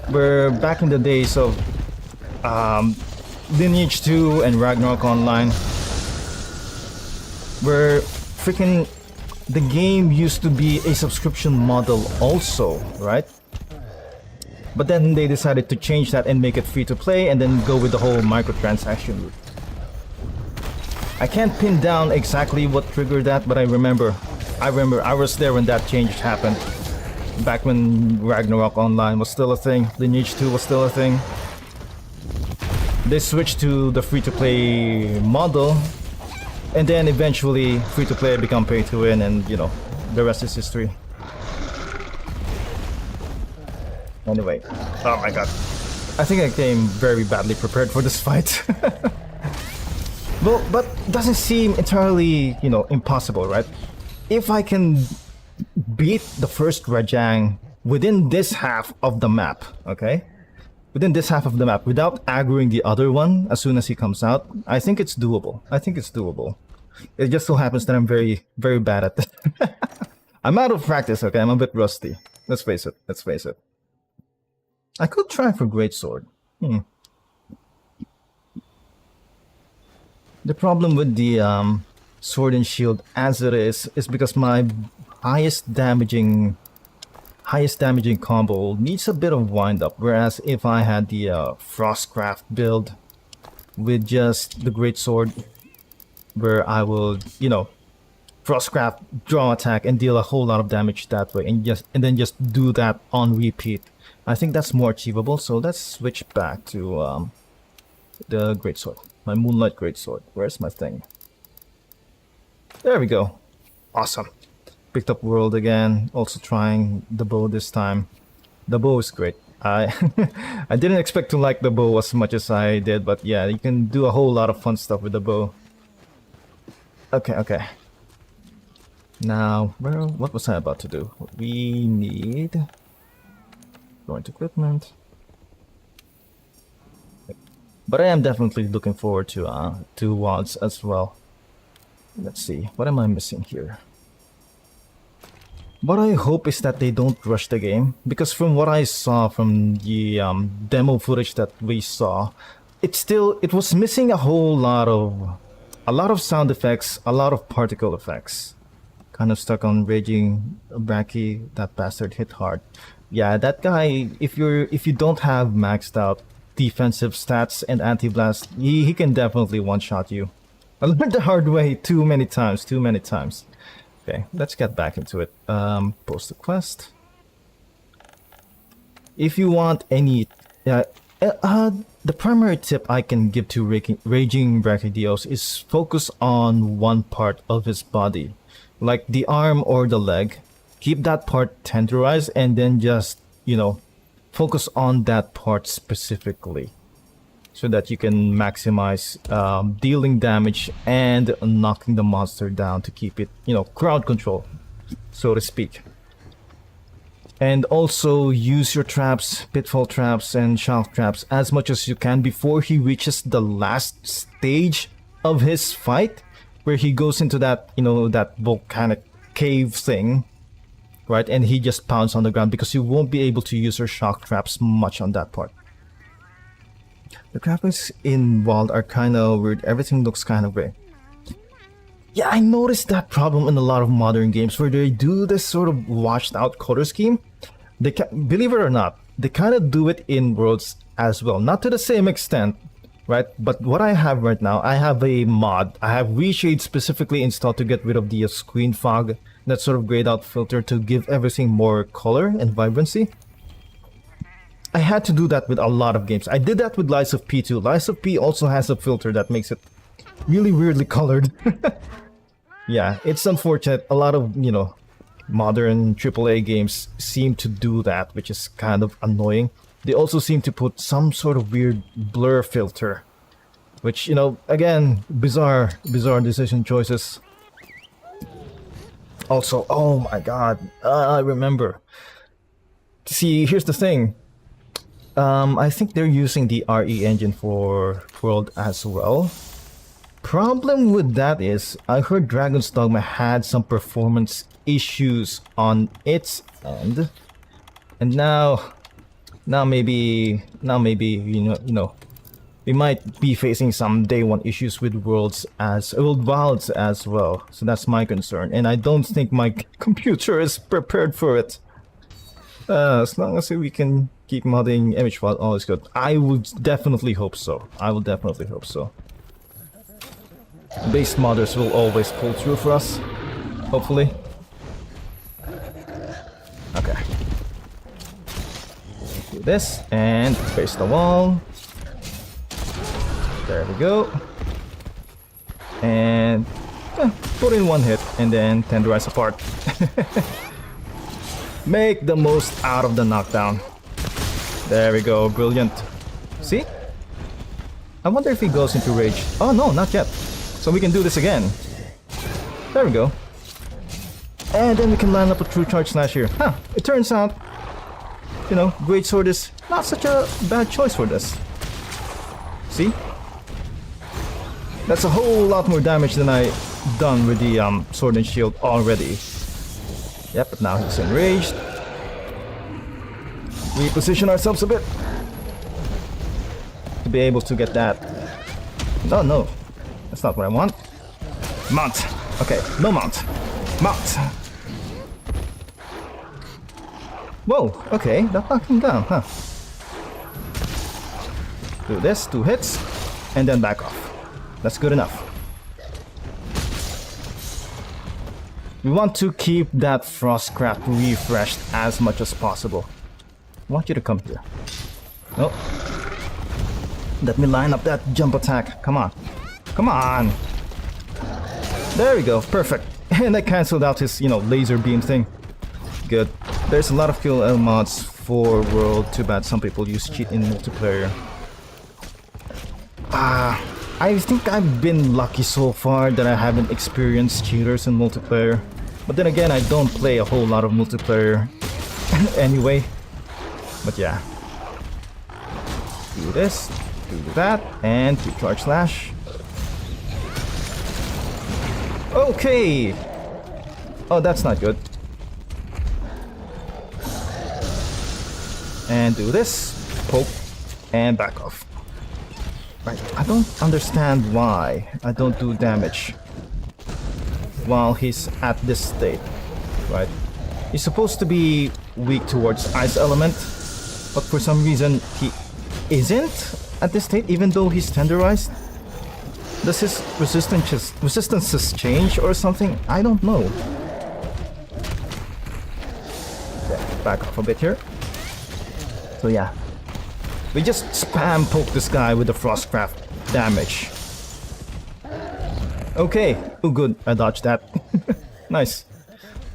where back in the days of Lineage 2 and Ragnarok Online, where freaking the game used to be a subscription model also, right? But then they decided to change that and make it free to play, and then go with the whole microtransaction route. I can't pin down exactly what triggered that, but I remember I was there when that change happened. Back when Ragnarok Online was still a thing, Lineage 2 was still a thing. They switched to the free-to-play model, and then eventually free-to-play become pay-to-win, and you know, the rest is history. Anyway, oh my god. I think I came very badly prepared for this fight. Well, but doesn't seem entirely, you know, impossible, right? If I can beat the first Rajang within this half of the map, okay? Within this half of the map, without aggroing the other one as soon as he comes out, I think it's doable. It just so happens that I'm very, very bad at it. I'm out of practice, okay? I'm a bit rusty. Let's face it. I could try for Greatsword. The problem with the Sword and Shield as it is because my highest damaging combo needs a bit of wind up, whereas if I had the Frostcraft build with just the Greatsword, where I will, you know, Frostcraft, draw attack, and deal a whole lot of damage that way, and then just do that on repeat, I think that's more achievable. So let's switch back to the Greatsword, my Moonlight Greatsword. Where's my thing? There we go. Awesome. Picked up World again. Also trying the bow this time. The bow is great. I didn't expect to like the bow as much as I did, but yeah, you can do a whole lot of fun stuff with the bow. Okay. Now, what was I about to do? We need... Go into equipment. But I am definitely looking forward to WoDs as well. Let's see, what am I missing here? What I hope is that they don't rush the game, because from what I saw from the demo footage that we saw, it was missing a whole lot of sound effects, a lot of particle effects. Kind of stuck on Raging Bracky. That bastard hit hard. Yeah, that guy, if you don't have maxed out defensive stats and anti-blast, he can definitely one-shot you. I learned the hard way too many times. Okay, let's get back into it. Post a quest. If you want any The primary tip I can give to Raging Brachydios is focus on one part of his body, like the arm or the leg. Keep that part tenderized and then just, you know, focus on that part specifically so that you can maximize dealing damage and knocking the monster down to keep it, you know, crowd control, so to speak. And also use your traps, pitfall traps and shock traps as much as you can before he reaches the last stage of his fight, where he goes into that, you know, that volcanic cave thing, right? And he just pounds on the ground, because you won't be able to use your shock traps much on that part. The graphics in Wild are kind of weird. Everything looks kind of gray. Yeah, I noticed that problem in a lot of modern games where they do this sort of washed out color scheme. They believe it or not, they kind of do it in Worlds as well. Not to the same extent, right? But what I have right now, I have a mod. I have Reshade specifically installed to get rid of the screen fog, that sort of grayed out filter, to give everything more color and vibrancy. I had to do that with a lot of games. I did that with Lies of P too. Lies of P also has a filter that makes it really weirdly colored. Yeah, it's unfortunate. A lot of, you know, modern AAA games seem to do that, which is kind of annoying. They also seem to put some sort of weird blur filter, which, you know, again, bizarre decision choices. Also, oh my god, I remember. See, here's the thing. I think they're using the RE engine for World as well. Problem with that is, I heard Dragon's Dogma had some performance issues on its end, and now maybe you know we might be facing some day one issues with Wilds as well. So that's my concern, and I don't think my computer is prepared for it. As long as we can keep modding image file, all is good. I would definitely hope so. I will definitely hope so. Base modders will always pull through for us, hopefully. Okay. Do this and face the wall. There we go. And put in one hit and then tenderize apart. Make the most out of the knockdown. There we go, brilliant. See? I wonder if he goes into rage. Oh no, not yet. So we can do this again. There we go. And then we can line up a true charge slash here. Huh, it turns out, you know, Great Sword is not such a bad choice for this. See? That's a whole lot more damage than I done with the Sword and Shield already. Yep, but now he's enraged. Reposition ourselves a bit to be able to get that. No, that's not what I want. Mount. Okay, no mount. Mount. Whoa, okay, that knocked him down, huh? Do this, 2 hits, and then back off. That's good enough. We want to keep that Frostcraft refreshed as much as possible. I want you to come here. Oh. Let me line up that jump attack. Come on. Come on. There we go. Perfect. And I cancelled out his, you know, laser beam thing. Good. There's a lot of kill mods for World. Too bad some people use cheat in multiplayer. I think I've been lucky so far that I haven't experienced cheaters in multiplayer. But then again, I don't play a whole lot of multiplayer anyway. But yeah. Do this, do that, and do charge slash. Okay! Oh, that's not good. And do this, poke, and back off. Right, I don't understand why I don't do damage while he's at this state, right? He's supposed to be weak towards ice element, but for some reason he isn't at this state, even though he's tenderized. Does his resistances change or something? I don't know. Okay, back off a bit here. So yeah, We just spam poke this guy with the Frostcraft damage. Okay. Oh, good. I dodged that. Nice.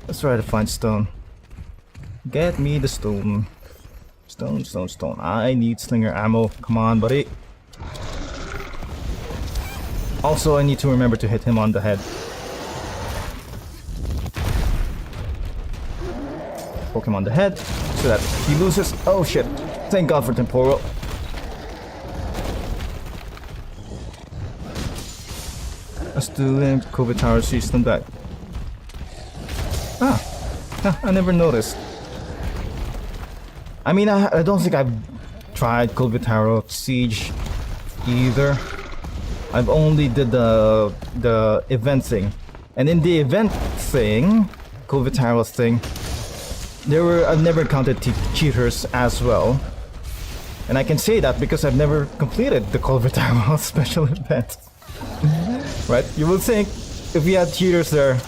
Let's try to find stone. Get me the stone. Stone, stone, stone. I need slinger ammo. Come on, buddy. Also, I need to remember to hit him on the head. Poke him on the head so that he loses. Oh shit. Thank God for temporal. Let's do the COVID tower system back. I never noticed. I mean, I don't think I've tried COVID Tower Siege either. I've only did the event thing, and in the event thing, COVID Tower thing, I've never encountered cheaters as well, and I can say that because I've never completed the COVID Tower special event. Right? You would think if we had cheaters there,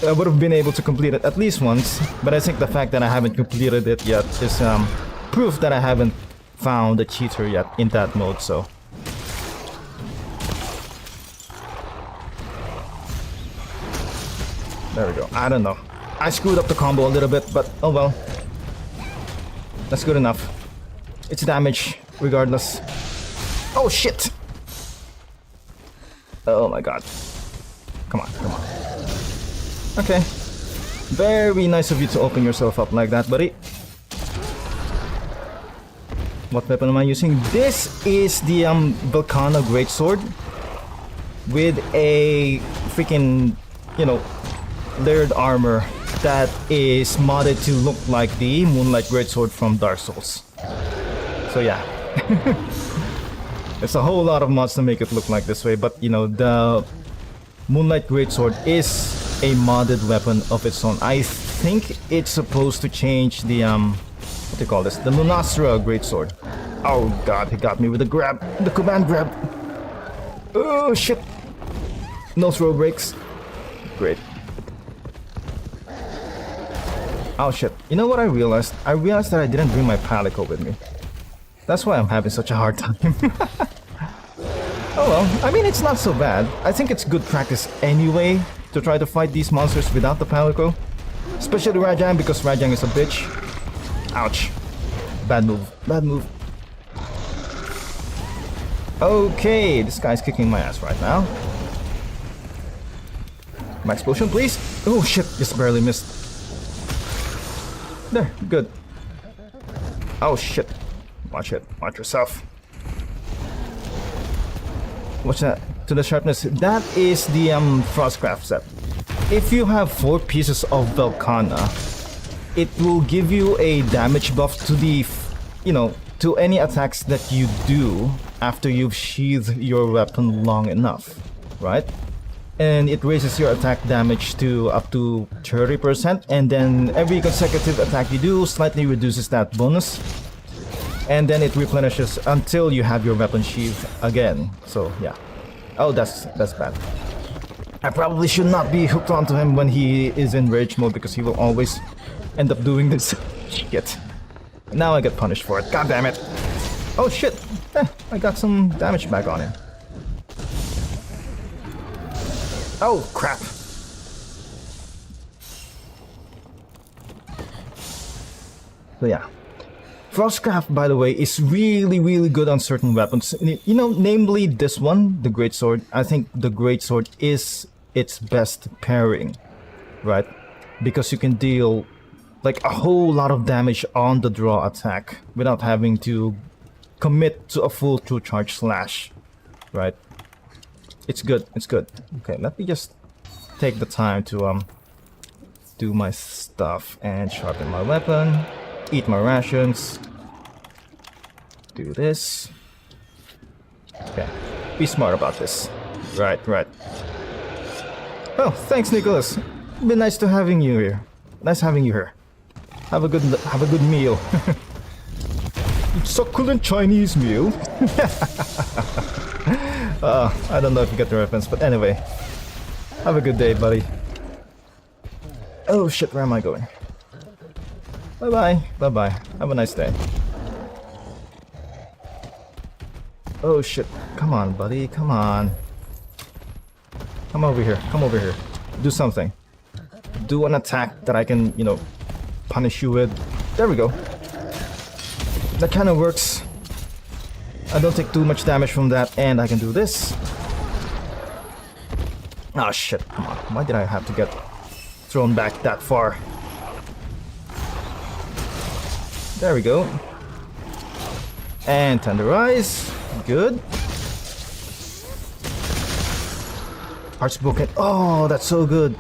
I would have been able to complete it at least once, but I think the fact that I haven't completed it yet is proof that I haven't found a cheater yet in that mode, so. There we go. I don't know. I screwed up the combo a little bit, but oh well. That's good enough. It's damage, regardless. Oh shit! Oh my god. Come on, come on. Okay. Very nice of you to open yourself up like that, buddy. What weapon am I using? This is the Volcano Greatsword with a freaking, you know, layered armor that is modded to look like the Moonlight Greatsword from Dark Souls. So yeah. There's a whole lot of mods to make it look like this way, but you know, the Moonlight Greatsword is a modded weapon of its own. I think it's supposed to change the what do you call this? The Lunastra Greatsword. Oh god, he got me with the grab, the command grab. Oh shit! No throw breaks. Great. Oh shit! You know what I realized? I realized that I didn't bring my palico with me. That's why I'm having such a hard time. Oh well, I mean it's not so bad. I think it's good practice anyway to try to fight these monsters without the palico. Especially Rajang, because Rajang is a bitch. Ouch. Bad move. Bad move. Okay, this guy's kicking my ass right now. Max potion, please. Oh shit, just barely missed. There, good. Oh shit. Watch it. Watch yourself. What's that? To the sharpness. That is the Frostcraft set. If you have 4 pieces of Volcana, it will give you a damage buff to the, you know, to any attacks that you do after you've sheathed your weapon long enough, right? And it raises your attack damage to up to 30%, and then every consecutive attack you do slightly reduces that bonus. And then it replenishes until you have your weapon sheath again. So yeah. Oh, that's bad. I probably should not be hooked onto him when he is in rage mode, because he will always end up doing this. Shit. Now I get punished for it. God damn it. Oh shit. I got some damage back on him. Oh crap. So yeah. Frostcraft, by the way, is really good on certain weapons. You know, namely this one, the Greatsword. I think the Greatsword is its best pairing, right? Because you can deal like a whole lot of damage on the draw attack without having to commit to a full 2-charge slash, right? It's good, it's good. Okay, let me just take the time to do my stuff and sharpen my weapon. Eat my rations. Do this. Okay. Be smart about this. Right. Oh, thanks, Nicholas. Been nice to having you here. Nice having you here. Have a good meal. Succulent Chinese meal. I don't know if you get the reference, but anyway. Have a good day, buddy. Oh shit, where am I going? Bye-bye. Bye-bye. Have a nice day. Oh shit. Come on, buddy. Come on. Come over here. Come over here. Do something. Do an attack that I can, you know, punish you with. There we go. That kind of works. I don't take too much damage from that, and I can do this. Oh shit. Come on. Why did I have to get thrown back that far? There we go. And tenderize. Good. Heart's broken. Oh, that's so good.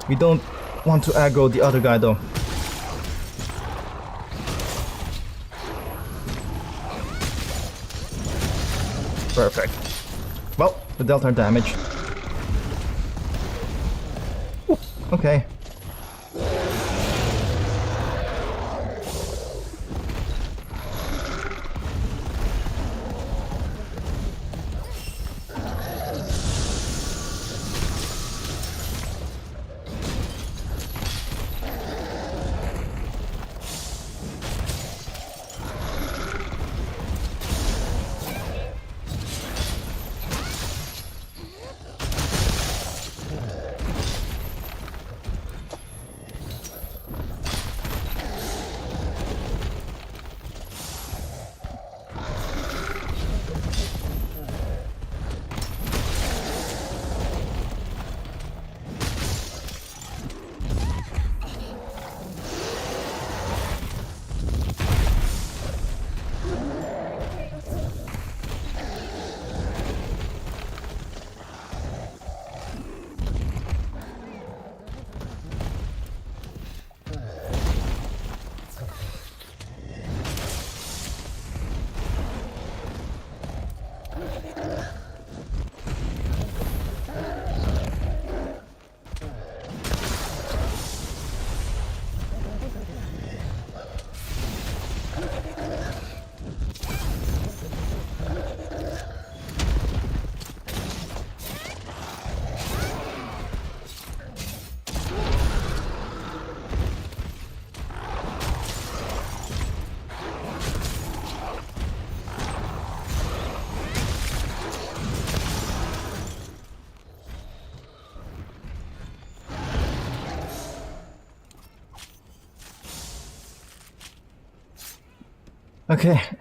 We don't want to aggro the other guy though. Perfect. Well, we dealt our damage. Ooh, okay.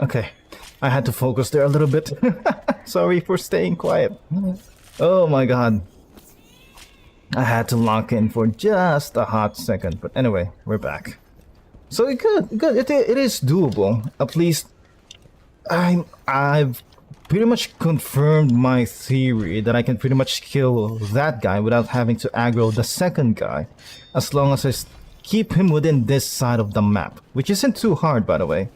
Okay. I had to focus there a little bit. Sorry for staying quiet. Oh my god. I had to lock in for just a hot second. But anyway, we're back. So good. It is doable. At least I've pretty much confirmed my theory that I can pretty much kill that guy without having to aggro the second guy. As long as I keep him within this side of the map. Which isn't too hard, by the way.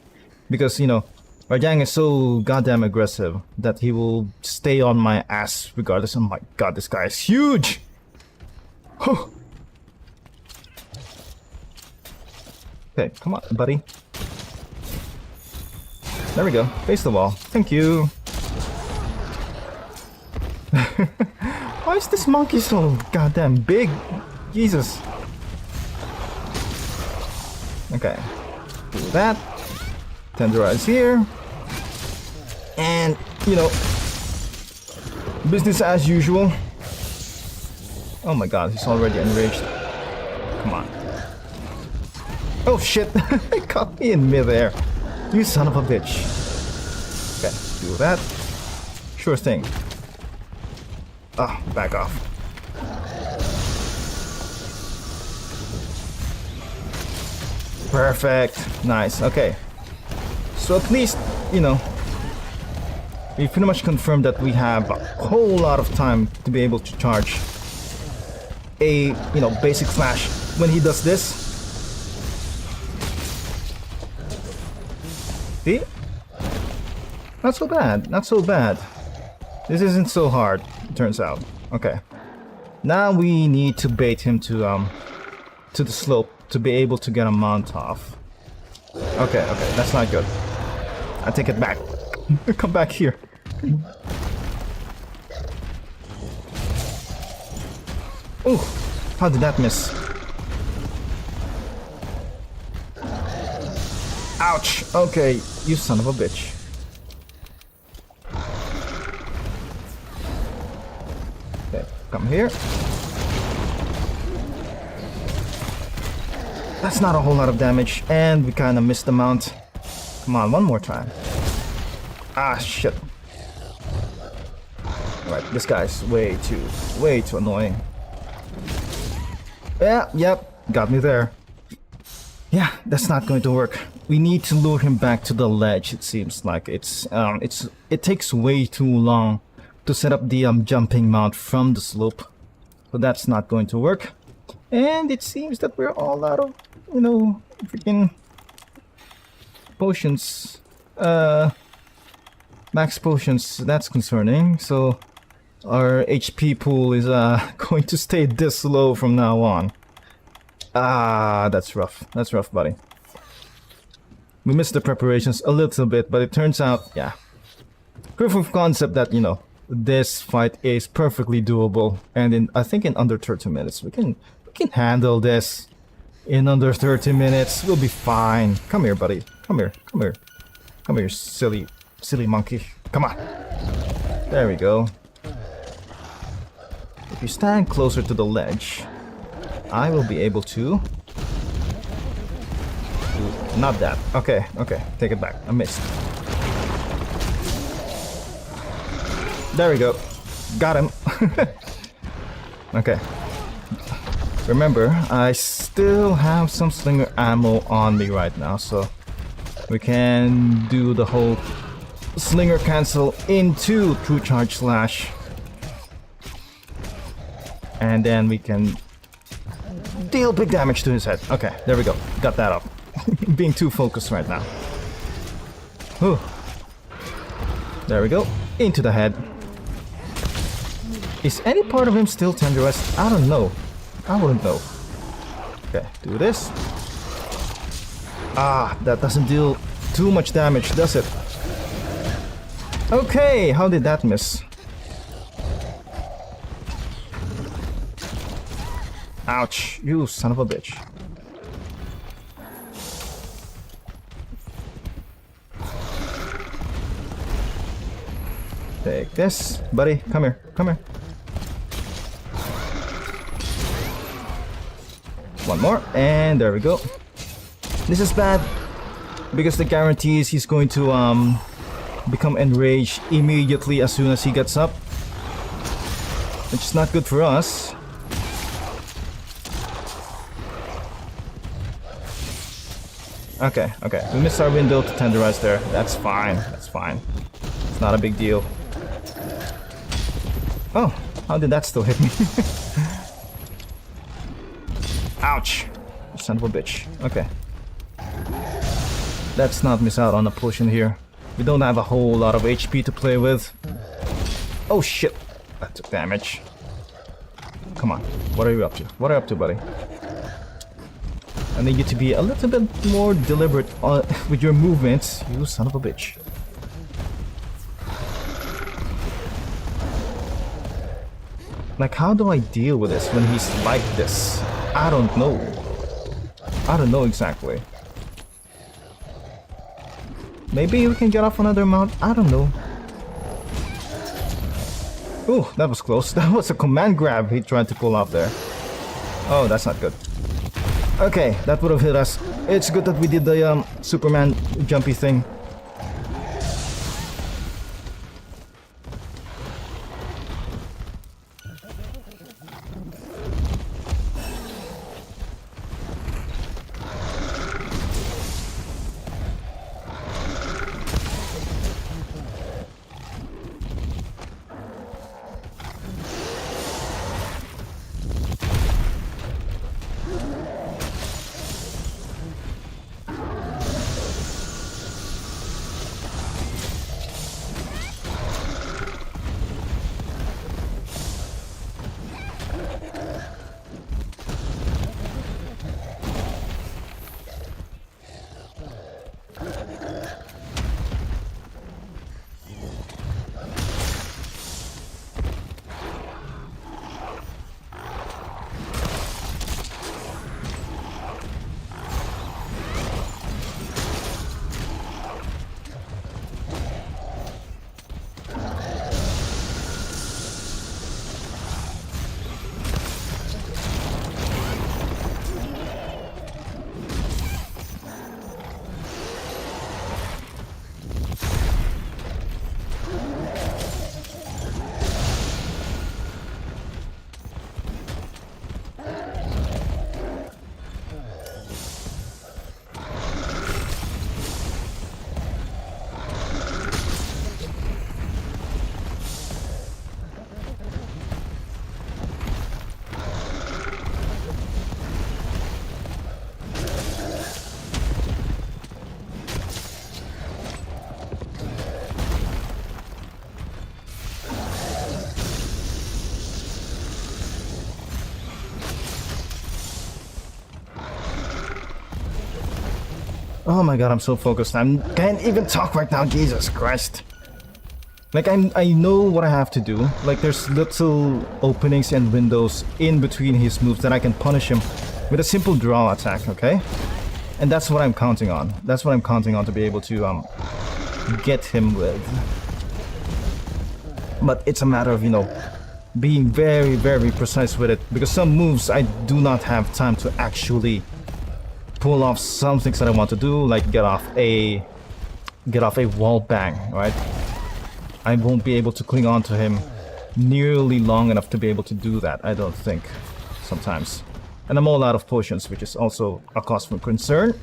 Because, you know, Ryzen is so goddamn aggressive that he will stay on my ass regardless. Oh my god, this guy is huge! Oh. Okay, come on, buddy. There we go. Face the wall. Thank you. Why is this monkey so goddamn big? Jesus. Okay. Do that. Tenderize here. And, you know, business as usual. Oh my god, he's already enraged. Come on. Oh shit, he caught me in midair. You son of a bitch. Okay, do that. Sure thing. Ah, back off. Perfect. Nice, okay. So at least, you know, we pretty much confirmed that we have a whole lot of time to be able to charge a, you know, basic flash when he does this. See? Not so bad, not so bad. This isn't so hard, it turns out. Okay. Now we need to bait him to the slope to be able to get a mount off. Okay, that's not good. I take it back. Come back here. Oh, how did that miss? Ouch. Okay, you son of a bitch. here. That's not a whole lot of damage, and we kind of missed the mount. Come on, one more time. Ah, shit. Alright, this guy's way too annoying. Yeah, yep, got me there. Yeah, that's not going to work. We need to lure him back to the ledge. It seems like it takes way too long to set up the jumping mount from the slope. So that's not going to work. And it seems that we're all out of, you know, freaking potions. Max potions. That's concerning. So our HP pool is going to stay this low from now on. Ah, that's rough. That's rough, buddy. We missed the preparations a little bit, but it turns out, yeah, proof of concept that, you know, this fight is perfectly doable, and I think in under 30 minutes we can handle this. In under 30 minutes, we'll be fine. Come here, buddy. Come here, silly monkey. Come on. There we go. If you stand closer to the ledge, I will be able to. Not that. Okay, take it back. I missed. There we go. Got him. Okay. Remember, I still have some slinger ammo on me right now, so we can do the whole slinger cancel into true charge slash. And then we can deal big damage to his head. Okay, there we go. Got that up. Being too focused right now. Whew. There we go. Into the head. Is any part of him still tenderized? I don't know. I wouldn't know. Okay, do this. Ah, that doesn't deal too much damage, does it? Okay, how did that miss? Ouch, you son of a bitch. Take this, buddy. Come here. One more, and there we go. This is bad because the guarantee is he's going to become enraged immediately as soon as he gets up, which is not good for us. Okay, we missed our window to tenderize there. That's fine. It's not a big deal. Oh, how did that still hit me? Ouch! Son of a bitch. Okay. Let's not miss out on a potion here. We don't have a whole lot of HP to play with. Oh shit! That took damage. Come on. What are you up to? What are you up to, buddy? I need you to be a little bit more deliberate with your movements, you son of a bitch. Like, how do I deal with this when he's like this? I don't know. I don't know exactly. Maybe we can get off another mount? I don't know. Ooh, that was close. That was a command grab he tried to pull off there. Oh, that's not good. Okay, that would have hit us. It's good that we did the Superman jumpy thing. Oh my god, I'm so focused. I can't even talk right now. Jesus Christ. Like, I know what I have to do. Like, there's little openings and windows in between his moves that I can punish him with a simple draw attack, okay? And that's what I'm counting on. That's what I'm counting on to be able to get him with. But it's a matter of, you know, being very, very precise with it. Because some moves I do not have time to actually pull off some things that I want to do, like get off a wall bang, right? I won't be able to cling on to him nearly long enough to be able to do that, I don't think, sometimes. And I'm all out of potions, which is also a cause for concern.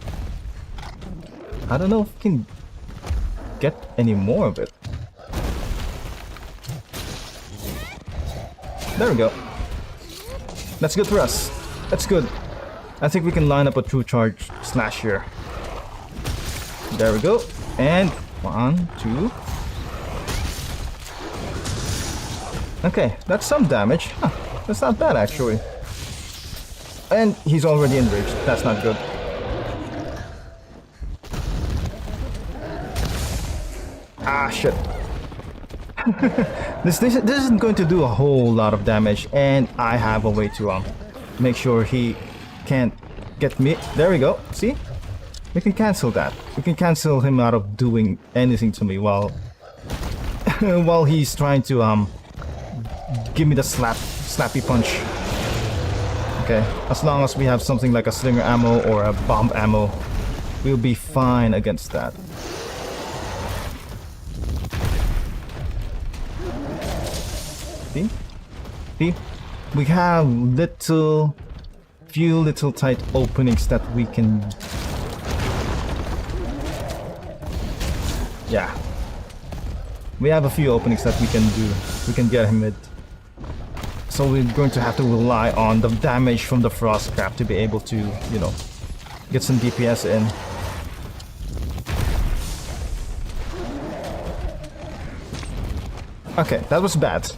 I don't know if we can get any more of it. There we go. That's good for us. That's good. I think we can line up a true charge slash here. There we go. And 1, 2. Okay, that's some damage. Huh, that's not bad actually. And he's already enraged. That's not good. Ah, shit. This isn't going to do a whole lot of damage, and I have a way to make sure he can't get me. There we go. See? We can cancel that. We can cancel him out of doing anything to me while while he's trying to give me the slappy punch. Okay, as long as we have something like a slinger ammo or a bomb ammo, we'll be fine against that. See? See? We have few little tight openings that we can... Yeah. We have a few openings that we can do. We can get him with. So we're going to have to rely on the damage from the frost crab to be able to, you know, get some DPS in. Okay, that was bad.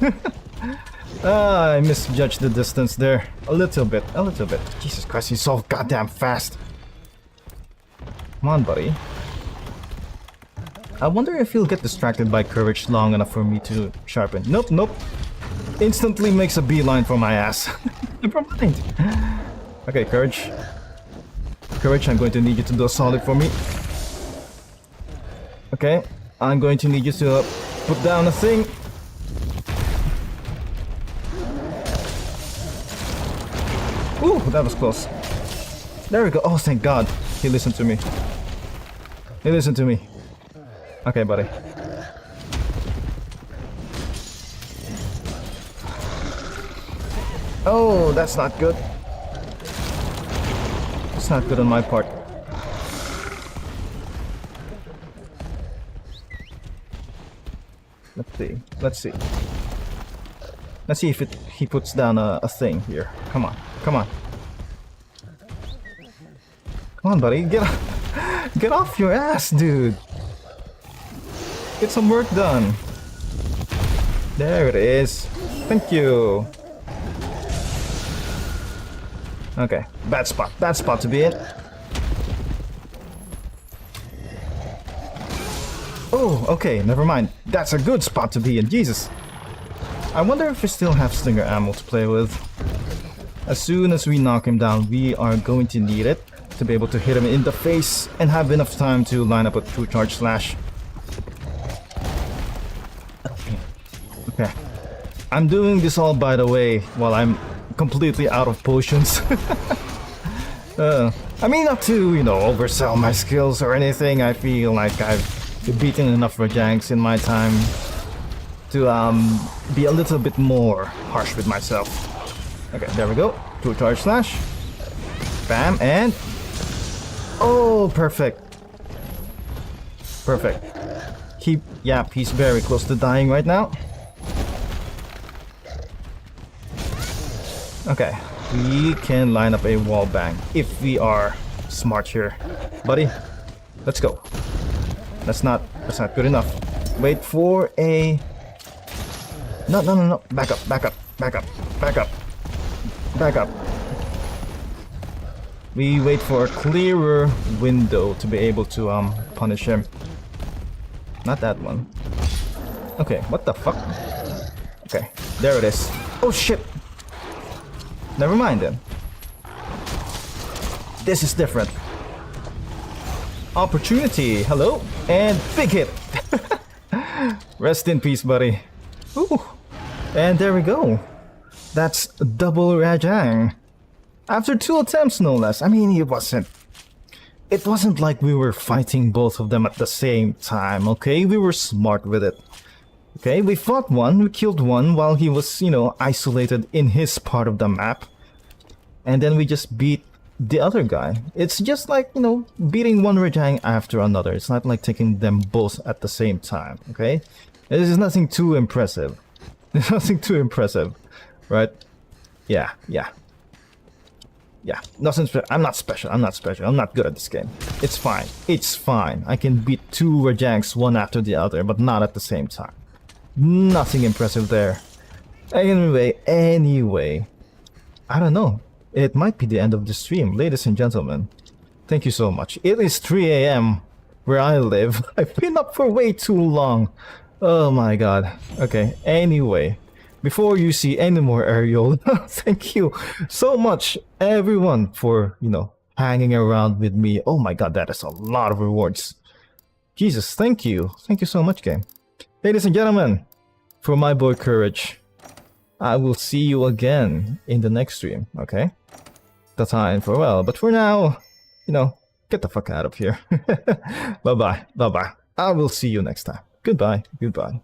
I misjudged the distance there. A little bit, a little bit. Jesus Christ, he's so goddamn fast. Come on, buddy. I wonder if he'll get distracted by courage long enough for me to sharpen. Nope, nope. Instantly makes a beeline for my ass. Never mind. Okay, courage. Courage, I'm going to need you to do a solid for me. Okay, I'm going to need you to put down a thing. Ooh, that was close. There we go. Oh, thank God. He listened to me. He listened to me. Okay, buddy. Oh, that's not good. It's not good on my part. Let's see. Let's see. Let's see if he puts down a thing here. Come on. Come on. Come on, buddy. Get off your ass, dude. Get some work done. There it is. Thank you. Okay, bad spot to be in. Oh, okay, never mind. That's a good spot to be in, Jesus. I wonder if we still have slinger ammo to play with. As soon as we knock him down, we are going to need it to be able to hit him in the face and have enough time to line up a true charge slash. Okay. I'm doing this all, by the way, while I'm completely out of potions. I mean, not to, you know, oversell my skills or anything. I feel like I've beaten enough Rajanks in my time to be a little bit more harsh with myself. Okay, there we go. True charge slash. Bam, and... Oh, perfect. Perfect. He's very close to dying right now. Okay, we can line up a wall bang if we are smart here. Buddy, let's go. That's not good enough. Wait for a... No. Back up. We wait for a clearer window to be able to punish him. Not that one. Okay, what the fuck? Okay, there it is. Oh shit! Never mind then. This is different. Opportunity, hello, and big hit. Rest in peace, buddy. Ooh. And there we go. That's double Rajang. After 2 attempts, no less. I mean, it wasn't like we were fighting both of them at the same time, okay? We were smart with it. Okay, we fought one, we killed one while he was, you know, isolated in his part of the map. And then we just beat the other guy. It's just like, you know, beating one Rajang after another. It's not like taking them both at the same time, okay? This is nothing too impressive. There's nothing too impressive, right? Yeah. Nothing I'm not special. I'm not good at this game. It's fine. It's fine. I can beat 2 Rajangs one after the other, but not at the same time. Nothing impressive there. Anyway. I don't know. It might be the end of the stream, ladies and gentlemen. Thank you so much. It is 3 AM where I live. I've been up for way too long. Oh my god. Okay, anyway. Before you see any more Ariel, thank you so much, everyone, for, you know, hanging around with me. Oh my god, that is a lot of rewards. Jesus, thank you. Thank you so much, game. Ladies and gentlemen, for my boy Courage, I will see you again in the next stream, okay? Tata and farewell. But for now, you know, get the fuck out of here. Bye-bye. Bye-bye. I will see you next time. Goodbye. Goodbye.